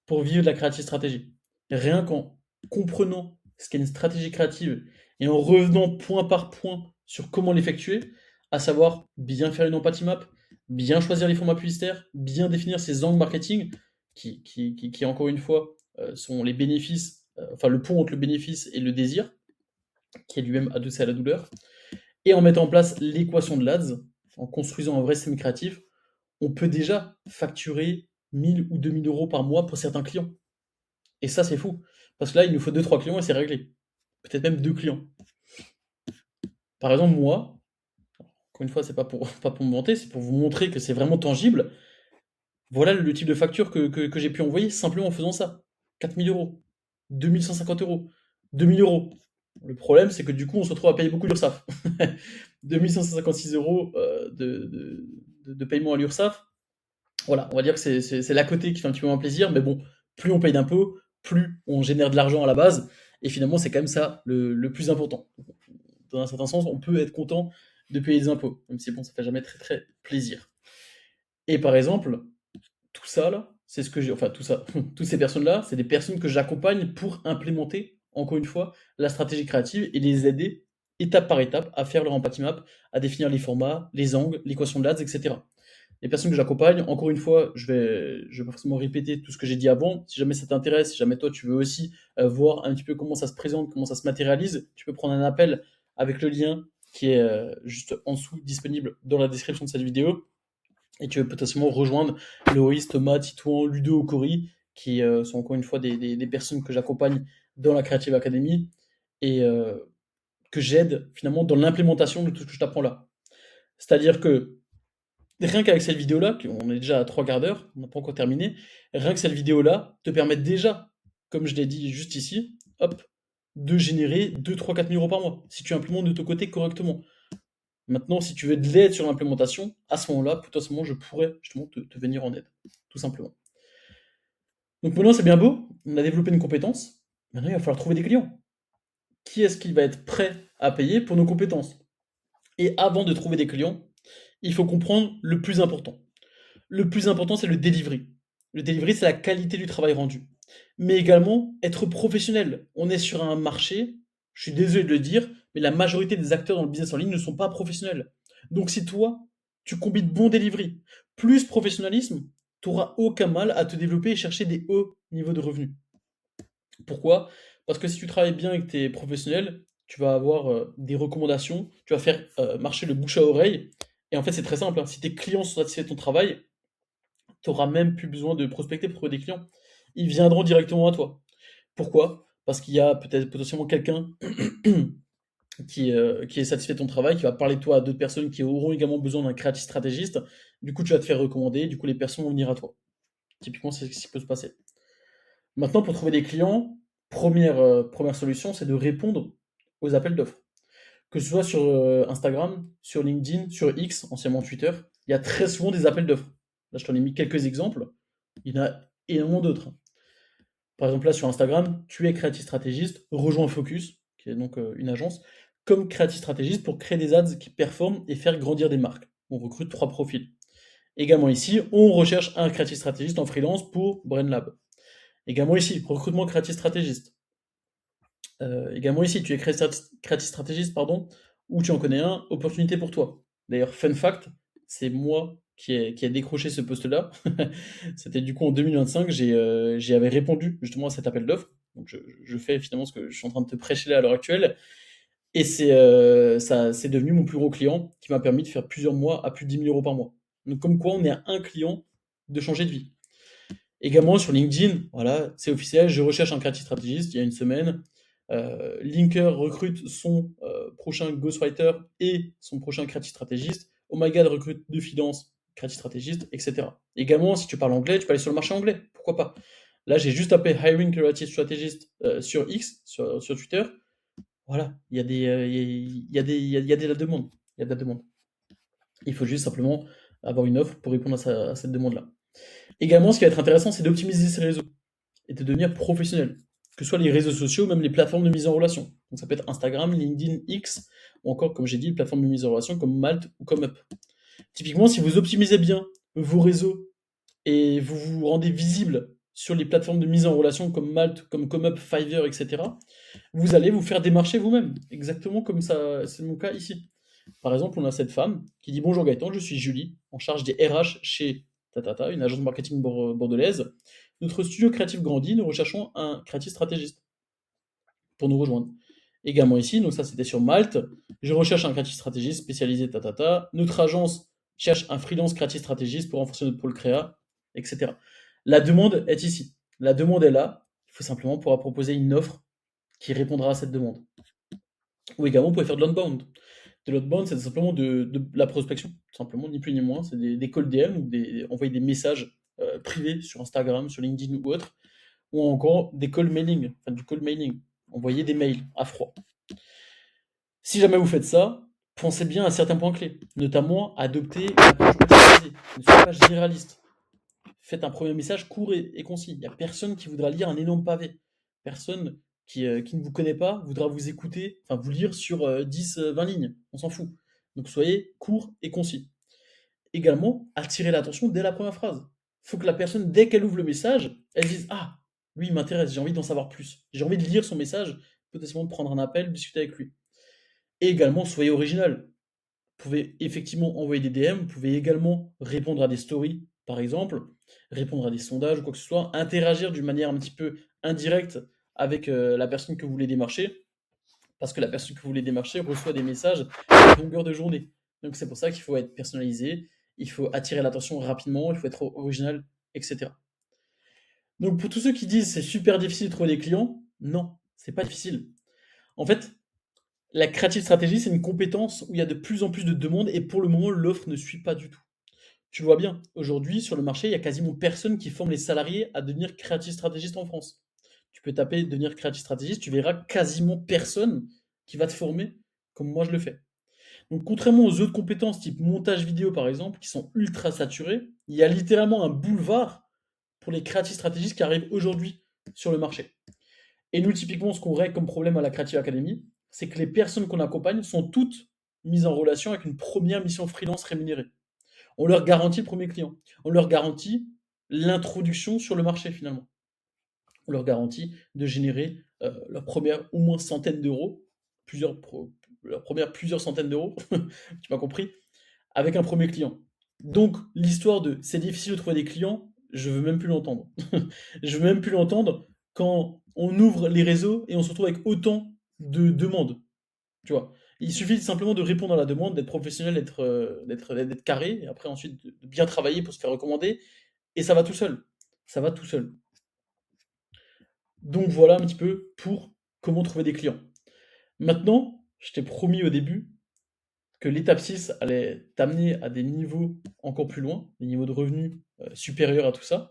pour vivre de la créative stratégie. Rien qu'en comprenant ce qu'est une stratégie créative et en revenant point par point sur comment l'effectuer, à savoir bien faire une empathie map, bien choisir les formats publicitaires, bien définir ses angles marketing, qui encore une fois sont les bénéfices, enfin le pont entre le bénéfice et le désir, qui est lui-même adossé à la douleur, et en mettant en place l'équation de l'ADS, en construisant un vrai système créatif, on peut déjà facturer 1000 ou 2000 euros par mois pour certains clients. Et ça, c'est fou. Parce que là, il nous faut deux trois clients et c'est réglé. Peut-être même 2 clients. Par exemple, moi, encore une fois, c'est pas pour, pas pour me vanter, c'est pour vous montrer que c'est vraiment tangible. Voilà le type de facture que j'ai pu envoyer simplement en faisant ça. 4000 euros, 2150 euros, 2000 euros. Le problème, c'est que du coup, on se retrouve à payer beaucoup l'URSSAF. 2156 euros de paiement à l'URSSAF. Voilà, on va dire que c'est l'à côté qui fait un petit peu moins plaisir, mais bon, plus on paye d'impôts, plus on génère de l'argent à la base, et finalement, c'est quand même ça le plus important. Dans un certain sens, on peut être content de payer des impôts, même si bon, ça fait jamais très très plaisir. Et par exemple, tout ça là, c'est ce que j'ai, enfin tout ça, toutes ces personnes-là, c'est des personnes que j'accompagne pour implémenter, encore une fois, la stratégie créative et les aider étape par étape à faire leur empathie map, à définir les formats, les angles, l'équation de l'ADS, etc. Les personnes que j'accompagne, encore une fois, je vais pas forcément répéter tout ce que j'ai dit avant. Si jamais ça t'intéresse, si jamais toi tu veux aussi voir un petit peu comment ça se présente, comment ça se matérialise, tu peux prendre un appel avec le lien qui est juste en dessous, disponible dans la description de cette vidéo. Et tu peux potentiellement rejoindre Loïs, Thomas, Titouan, Ludo ou Cory, qui sont encore une fois des personnes que j'accompagne dans la Creative Academy et que j'aide finalement dans l'implémentation de tout ce que je t'apprends là. C'est-à-dire que Rien qu'avec cette vidéo-là, on est déjà à 3 quarts d'heure, on n'a pas encore terminé, rien que cette vidéo-là te permet déjà, comme je l'ai dit juste ici, hop, de générer 2, 3, 4 000 euros par mois, si tu implémentes de ton côté correctement. Maintenant, si tu veux de l'aide sur l'implémentation, à ce moment-là, potentiellement, je pourrais justement te venir en aide, tout simplement. Donc maintenant, c'est bien beau, on a développé une compétence, maintenant il va falloir trouver des clients. Qui est-ce qui va être prêt à payer pour nos compétences? Et avant de trouver des clients, il faut comprendre le plus important. Le plus important, c'est le delivery. Le delivery, c'est la qualité du travail rendu. Mais également, être professionnel. On est sur un marché, je suis désolé de le dire, mais la majorité des acteurs dans le business en ligne ne sont pas professionnels. Donc si toi, tu combines bon delivery plus professionnalisme, tu n'auras aucun mal à te développer et chercher des hauts niveaux de revenus. Pourquoi? Parce que si tu travailles bien et que tu es professionnel, tu vas avoir des recommandations, tu vas faire marcher le bouche à oreille. Et en fait, c'est très simple, hein. Si tes clients sont satisfaits de ton travail, tu auras même plus besoin de prospecter pour trouver des clients. Ils viendront directement à toi. Pourquoi? Parce qu'il y a peut-être potentiellement quelqu'un qui est satisfait de ton travail, qui va parler de toi à d'autres personnes qui auront également besoin d'un créatif stratégiste. Du coup, tu vas te faire recommander, du coup, les personnes vont venir à toi. Typiquement, c'est ce qui peut se passer. Maintenant, pour trouver des clients, première solution, c'est de répondre aux appels d'offres. Que ce soit sur Instagram, sur LinkedIn, sur X, anciennement Twitter, il y a très souvent des appels d'offres. Là, je t'en ai mis quelques exemples. Il y en a énormément d'autres. Par exemple, là, sur Instagram, tu es créatif stratégiste, rejoins Focus, qui est donc une agence, comme créatif stratégiste pour créer des ads qui performent et faire grandir des marques. On recrute 3 profils. Également ici, on recherche un créatif stratégiste en freelance pour BrainLab. Également ici, recrutement créatif stratégiste. Également ici, tu es créatif stratégiste, pardon, ou tu en connais un, opportunité pour toi. D'ailleurs, fun fact, c'est moi qui ai décroché ce poste-là. C'était du coup en 2025, j'y avais répondu justement à cet appel d'offres. Donc je fais finalement ce que je suis en train de te prêcher là à l'heure actuelle. Et c'est devenu mon plus gros client qui m'a permis de faire plusieurs mois à plus de 10 000 euros par mois. Donc comme quoi, on est à un client de changer de vie. Également sur LinkedIn, voilà, c'est officiel, je recherche un créatif stratégiste il y a une semaine. Linker recrute son prochain ghostwriter et son prochain creative stratégiste. Oh my god recrute 2 freelances, creative stratégiste, etc. Également, si tu parles anglais, tu peux aller sur le marché anglais, pourquoi pas. Là, j'ai juste tapé Hiring Creative Strategist sur X, sur Twitter. Voilà, il y a des, il y a de la demande. Il y a de la demande. Il faut juste simplement avoir une offre pour répondre à cette demande-là. Également, ce qui va être intéressant, c'est d'optimiser ses réseaux et de devenir professionnel. Que ce soit les réseaux sociaux, même les plateformes de mise en relation. Donc ça peut être Instagram, LinkedIn, X, ou encore, comme j'ai dit, les plateformes de mise en relation comme Malte ou comme Up. Typiquement, si vous optimisez bien vos réseaux et vous vous rendez visible sur les plateformes de mise en relation comme Malte, comme ComeUp, Fiverr, etc., vous allez vous faire démarcher vous-même, exactement comme ça, c'est mon cas ici. Par exemple, on a cette femme qui dit: Bonjour Gaëtan, je suis Julie, en charge des RH chez Tatata, une agence marketing bordelaise. Notre studio créatif grandit, nous recherchons un créatif stratégiste pour nous rejoindre. Également ici, donc ça c'était sur Malte, je recherche un créatif stratégiste spécialisé Tatata. Notre agence cherche un freelance créatif stratégiste pour renforcer notre pôle créa, etc. La demande est ici. La demande est là. Il faut simplement pouvoir proposer une offre qui répondra à cette demande. Ou également, vous pouvez faire de l'onbound. De l'outbound, c'est simplement de la prospection, tout simplement, ni plus ni moins. C'est des call DM ou envoyer des messages privés sur Instagram, sur LinkedIn ou autre, ou encore des call mailing, enfin du call mailing, envoyer des mails à froid. Si jamais vous faites ça, pensez bien à certains points clés, notamment adopter une approche personnalisée, ne soyez pas généraliste. Faites un premier message court et concis. Il n'y a personne qui voudra lire un énorme pavé. Personne qui ne vous connaît pas voudra vous écouter, enfin vous lire sur 10, 20 lignes. On s'en fout. Donc soyez court et concis. Également, attirer l'attention dès la première phrase. Il faut que la personne, dès qu'elle ouvre le message, elle dise: Ah, lui, il m'intéresse, j'ai envie d'en savoir plus. J'ai envie de lire son message, potentiellement de prendre un appel, discuter avec lui. Et également, soyez original. Vous pouvez effectivement envoyer des DM, vous pouvez également répondre à des stories, par exemple, répondre à des sondages ou quoi que ce soit, interagir d'une manière un petit peu indirecte avec la personne que vous voulez démarcher, parce que la personne que vous voulez démarcher reçoit des messages à longueur de journée. Donc c'est pour ça qu'il faut être personnalisé, il faut attirer l'attention rapidement, il faut être original, etc. Donc pour tous ceux qui disent c'est super difficile de trouver des clients, non, c'est pas difficile. En fait, la creative stratégie, c'est une compétence où il y a de plus en plus de demandes et pour le moment, l'offre ne suit pas du tout. Tu le vois bien, aujourd'hui, sur le marché, il y a quasiment personne qui forme les salariés à devenir créatif stratégiste en France. Tu peux taper devenir créatif stratégiste, tu verras quasiment personne qui va te former comme moi je le fais. Donc, contrairement aux autres compétences type montage vidéo par exemple, qui sont ultra saturées, il y a littéralement un boulevard pour les créatifs stratégistes qui arrivent aujourd'hui sur le marché. Et nous, typiquement, ce qu'on règle comme problème à la Creative Academy, c'est que les personnes qu'on accompagne sont toutes mises en relation avec une première mission freelance rémunérée. On leur garantit le premier client. On leur garantit l'introduction sur le marché finalement. On leur garantit de générer leur première au moins centaine d'euros, leur première plusieurs centaines d'euros, tu m'as compris, avec un premier client. Donc l'histoire de c'est difficile de trouver des clients, je veux même plus l'entendre. Je veux même plus l'entendre quand on ouvre les réseaux et on se retrouve avec autant de demandes. Tu vois? Il suffit simplement de répondre à la demande, d'être professionnel, d'être carré, et après ensuite de bien travailler pour se faire recommander, et ça va tout seul. Ça va tout seul. Donc voilà un petit peu pour comment trouver des clients. Maintenant, je t'ai promis au début que l'étape 6 allait t'amener à des niveaux encore plus loin, des niveaux de revenus supérieurs à tout ça.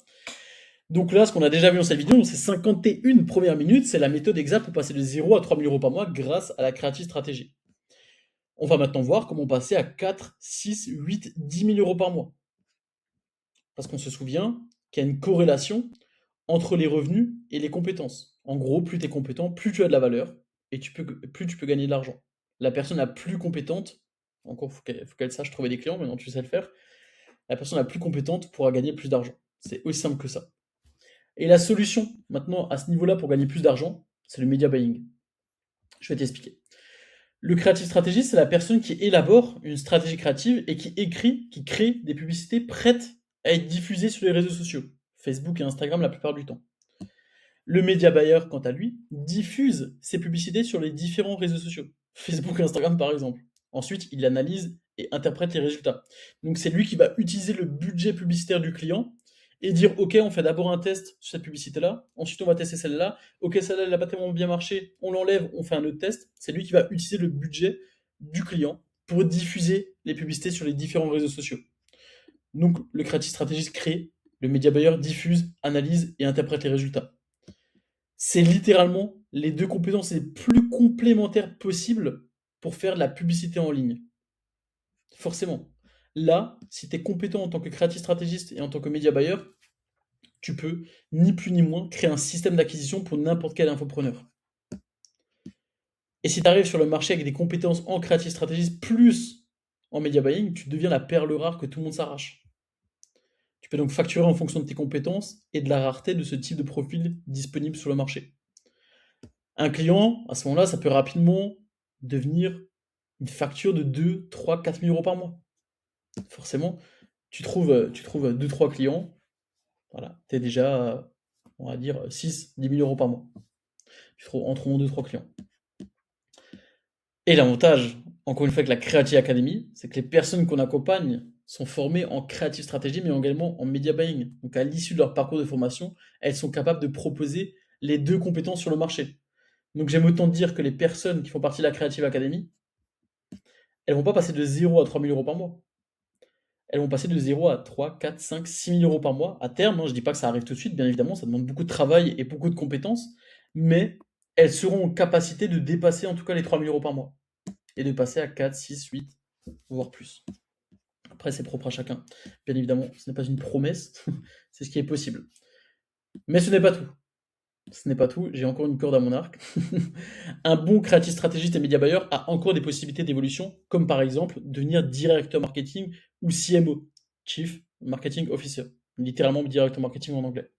Donc là, ce qu'on a déjà vu dans cette vidéo, dans ces 51 premières minutes, c'est la méthode exacte pour passer de 0 à 3 000 euros par mois grâce à la créative stratégie. On va maintenant voir comment passer à 4, 6, 8, 10 000 euros par mois. Parce qu'on se souvient qu'il y a une corrélation entre les revenus et les compétences. En gros, plus tu es compétent, plus tu as de la valeur et plus tu peux gagner de l'argent. La personne la plus compétente, encore faut qu'elle sache trouver des clients, maintenant tu sais le faire, la personne la plus compétente pourra gagner plus d'argent. C'est aussi simple que ça. Et la solution maintenant à ce niveau-là pour gagner plus d'argent, c'est le media buying. Je vais t'expliquer. Le creative stratégiste, c'est la personne qui élabore une stratégie créative et qui écrit, qui crée des publicités prêtes à être diffusées sur les réseaux sociaux, Facebook et Instagram la plupart du temps. Le média buyer, quant à lui, diffuse ses publicités sur les différents réseaux sociaux, Facebook et Instagram par exemple. Ensuite, il analyse et interprète les résultats. Donc c'est lui qui va utiliser le budget publicitaire du client et dire ok, on fait d'abord un test sur cette publicité-là, ensuite on va tester celle-là, ok, celle-là elle n'a pas tellement bien marché, on l'enlève, on fait un autre test. C'est lui qui va utiliser le budget du client pour diffuser les publicités sur les différents réseaux sociaux. Donc le creative stratégiste crée, le media buyer diffuse, analyse et interprète les résultats. C'est littéralement les deux compétences les plus complémentaires possibles pour faire de la publicité en ligne. Forcément. Là, si tu es compétent en tant que creative stratégiste et en tant que media buyer, tu peux, ni plus ni moins, créer un système d'acquisition pour n'importe quel infopreneur. Et si tu arrives sur le marché avec des compétences en creative stratégiste plus en media buying, tu deviens la perle rare que tout le monde s'arrache. Tu peux donc facturer en fonction de tes compétences et de la rareté de ce type de profil disponible sur le marché. Un client, à ce moment-là, ça peut rapidement devenir une facture de 2, 3, 4 000 euros par mois. Forcément, tu trouves 2-3 clients, voilà, tu es déjà, on va dire, 6, 10 000 euros par mois. Tu trouves entre 2-3 clients. Et l'avantage, encore une fois, avec la Creative Academy, c'est que les personnes qu'on accompagne sont formées en creative stratégie, mais également en media buying. Donc, à l'issue de leur parcours de formation, elles sont capables de proposer les deux compétences sur le marché. Donc, j'aime autant dire que les personnes qui font partie de la Creative Academy, elles vont pas passer de 0 à 3 000 euros par mois. Elles vont passer de 0 à 3, 4, 5, 6 000 euros par mois à terme. Je ne dis pas que ça arrive tout de suite, bien évidemment, ça demande beaucoup de travail et beaucoup de compétences, mais elles seront en capacité de dépasser en tout cas les 3 000 euros par mois et de passer à 4, 6, 8, voire plus. Après, c'est propre à chacun. Bien évidemment, ce n'est pas une promesse, c'est ce qui est possible. Mais ce n'est pas tout. Ce n'est pas tout, j'ai encore une corde à mon arc. Un bon créatif stratégiste et média buyer a encore des possibilités d'évolution, comme par exemple devenir directeur marketing ou CMO, Chief Marketing Officer, littéralement directeur marketing en anglais.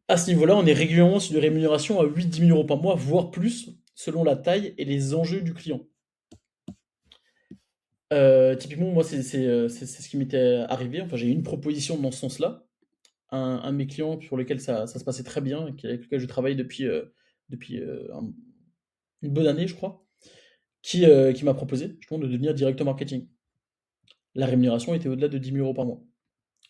À ce niveau-là, on est régulièrement sur une rémunération à 8-10 000 euros par mois, voire plus, selon la taille et les enjeux du client. Typiquement, moi, c'est ce qui m'était arrivé. Enfin, j'ai eu une proposition dans ce sens-là. Un de mes clients sur lequel ça se passait très bien, et avec lequel je travaille depuis une bonne année, je crois, qui m'a proposé justement de devenir directeur marketing. La rémunération était au-delà de 10 000 euros par mois.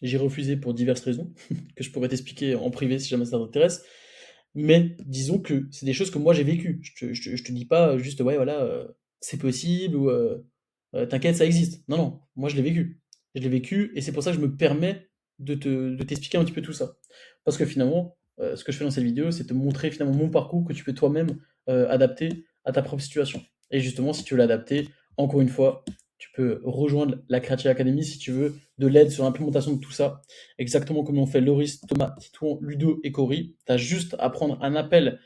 J'ai refusé pour diverses raisons, que je pourrais t'expliquer en privé si jamais ça t'intéresse. Mais disons que c'est des choses que moi j'ai vécues. Je te dis pas juste, ouais, voilà, c'est possible ou t'inquiète, ça existe. Non, non, moi je l'ai vécu. je l'ai vécu, et c'est pour ça que je me permets de t'expliquer un petit peu tout ça. Parce que finalement, ce que je fais dans cette vidéo, c'est te montrer finalement mon parcours que tu peux toi-même adapter à ta propre situation. Et justement, si tu veux l'adapter, encore une fois, tu peux rejoindre la Creative Academy si tu veux de l'aide sur l'implémentation de tout ça. Exactement comme l'ont fait Loris, Thomas, Titouan, Ludo et Cory. Tu as juste à prendre un appel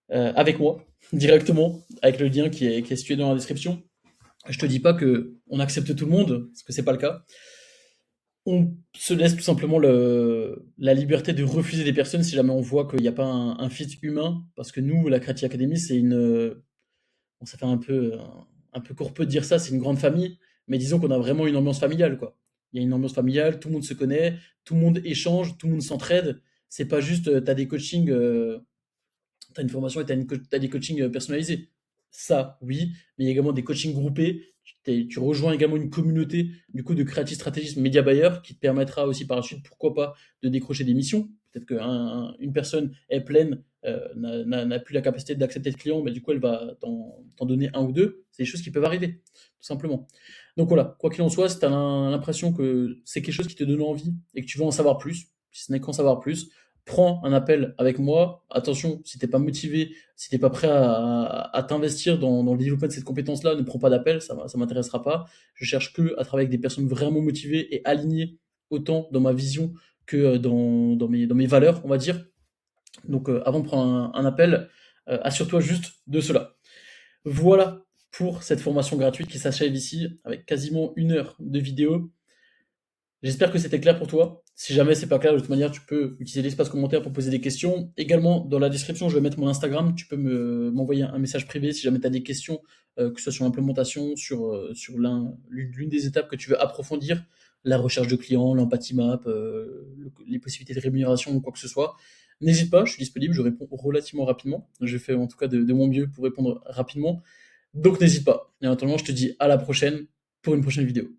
avec moi, directement, avec le lien qui est situé dans la description. Je te dis pas que on accepte tout le monde, parce que c'est pas le cas. On se laisse tout simplement la liberté de refuser des personnes si jamais on voit qu'il n'y a pas un fit humain, parce que nous, la Creative Academy, c'est bon, ça fait un peu corpeux de dire ça, c'est une grande famille, mais disons qu'on a vraiment une ambiance familiale, quoi. Il y a une ambiance familiale, tout le monde se connaît, tout le monde échange, tout le monde s'entraide. C'est pas juste, tu as des coachings, tu as une formation et tu as des coachings personnalisés. Ça, oui, mais il y a également des coachings groupés. Tu rejoins également une communauté du coup de créatifs stratégistes média buyers qui te permettra aussi par la suite, pourquoi pas, de décrocher des missions. Peut-être qu'une personne est pleine, n'a plus la capacité d'accepter de clients, mais du coup elle va t'en donner un ou deux. C'est des choses qui peuvent arriver, tout simplement. Donc voilà, quoi qu'il en soit, si tu as l'impression que c'est quelque chose qui te donne envie et que tu veux en savoir plus, si ce n'est qu'en savoir plus, prends un appel avec moi. Attention, si t'es pas motivé, si t'es pas prêt à t'investir dans le développement de cette compétence-là, ne prends pas d'appel, ça m'intéressera pas. Je cherche que à travailler avec des personnes vraiment motivées et alignées autant dans ma vision que dans mes valeurs, on va dire. Donc avant de prendre un appel, assure-toi juste de cela. Voilà pour cette formation gratuite qui s'achève ici avec quasiment 1 heure de vidéo. J'espère que c'était clair pour toi. Si jamais c'est pas clair, de toute manière, tu peux utiliser l'espace commentaire pour poser des questions. Également, dans la description, je vais mettre mon Instagram. Tu peux m'envoyer un message privé si jamais tu as des questions, que ce soit sur l'implémentation, sur l'une des étapes que tu veux approfondir, la recherche de clients, l'empathie map, les possibilités de rémunération ou quoi que ce soit. N'hésite pas, je suis disponible, je réponds relativement rapidement. Je fais en tout cas de mon mieux pour répondre rapidement. Donc n'hésite pas. Et en attendant, je te dis à la prochaine pour une prochaine vidéo.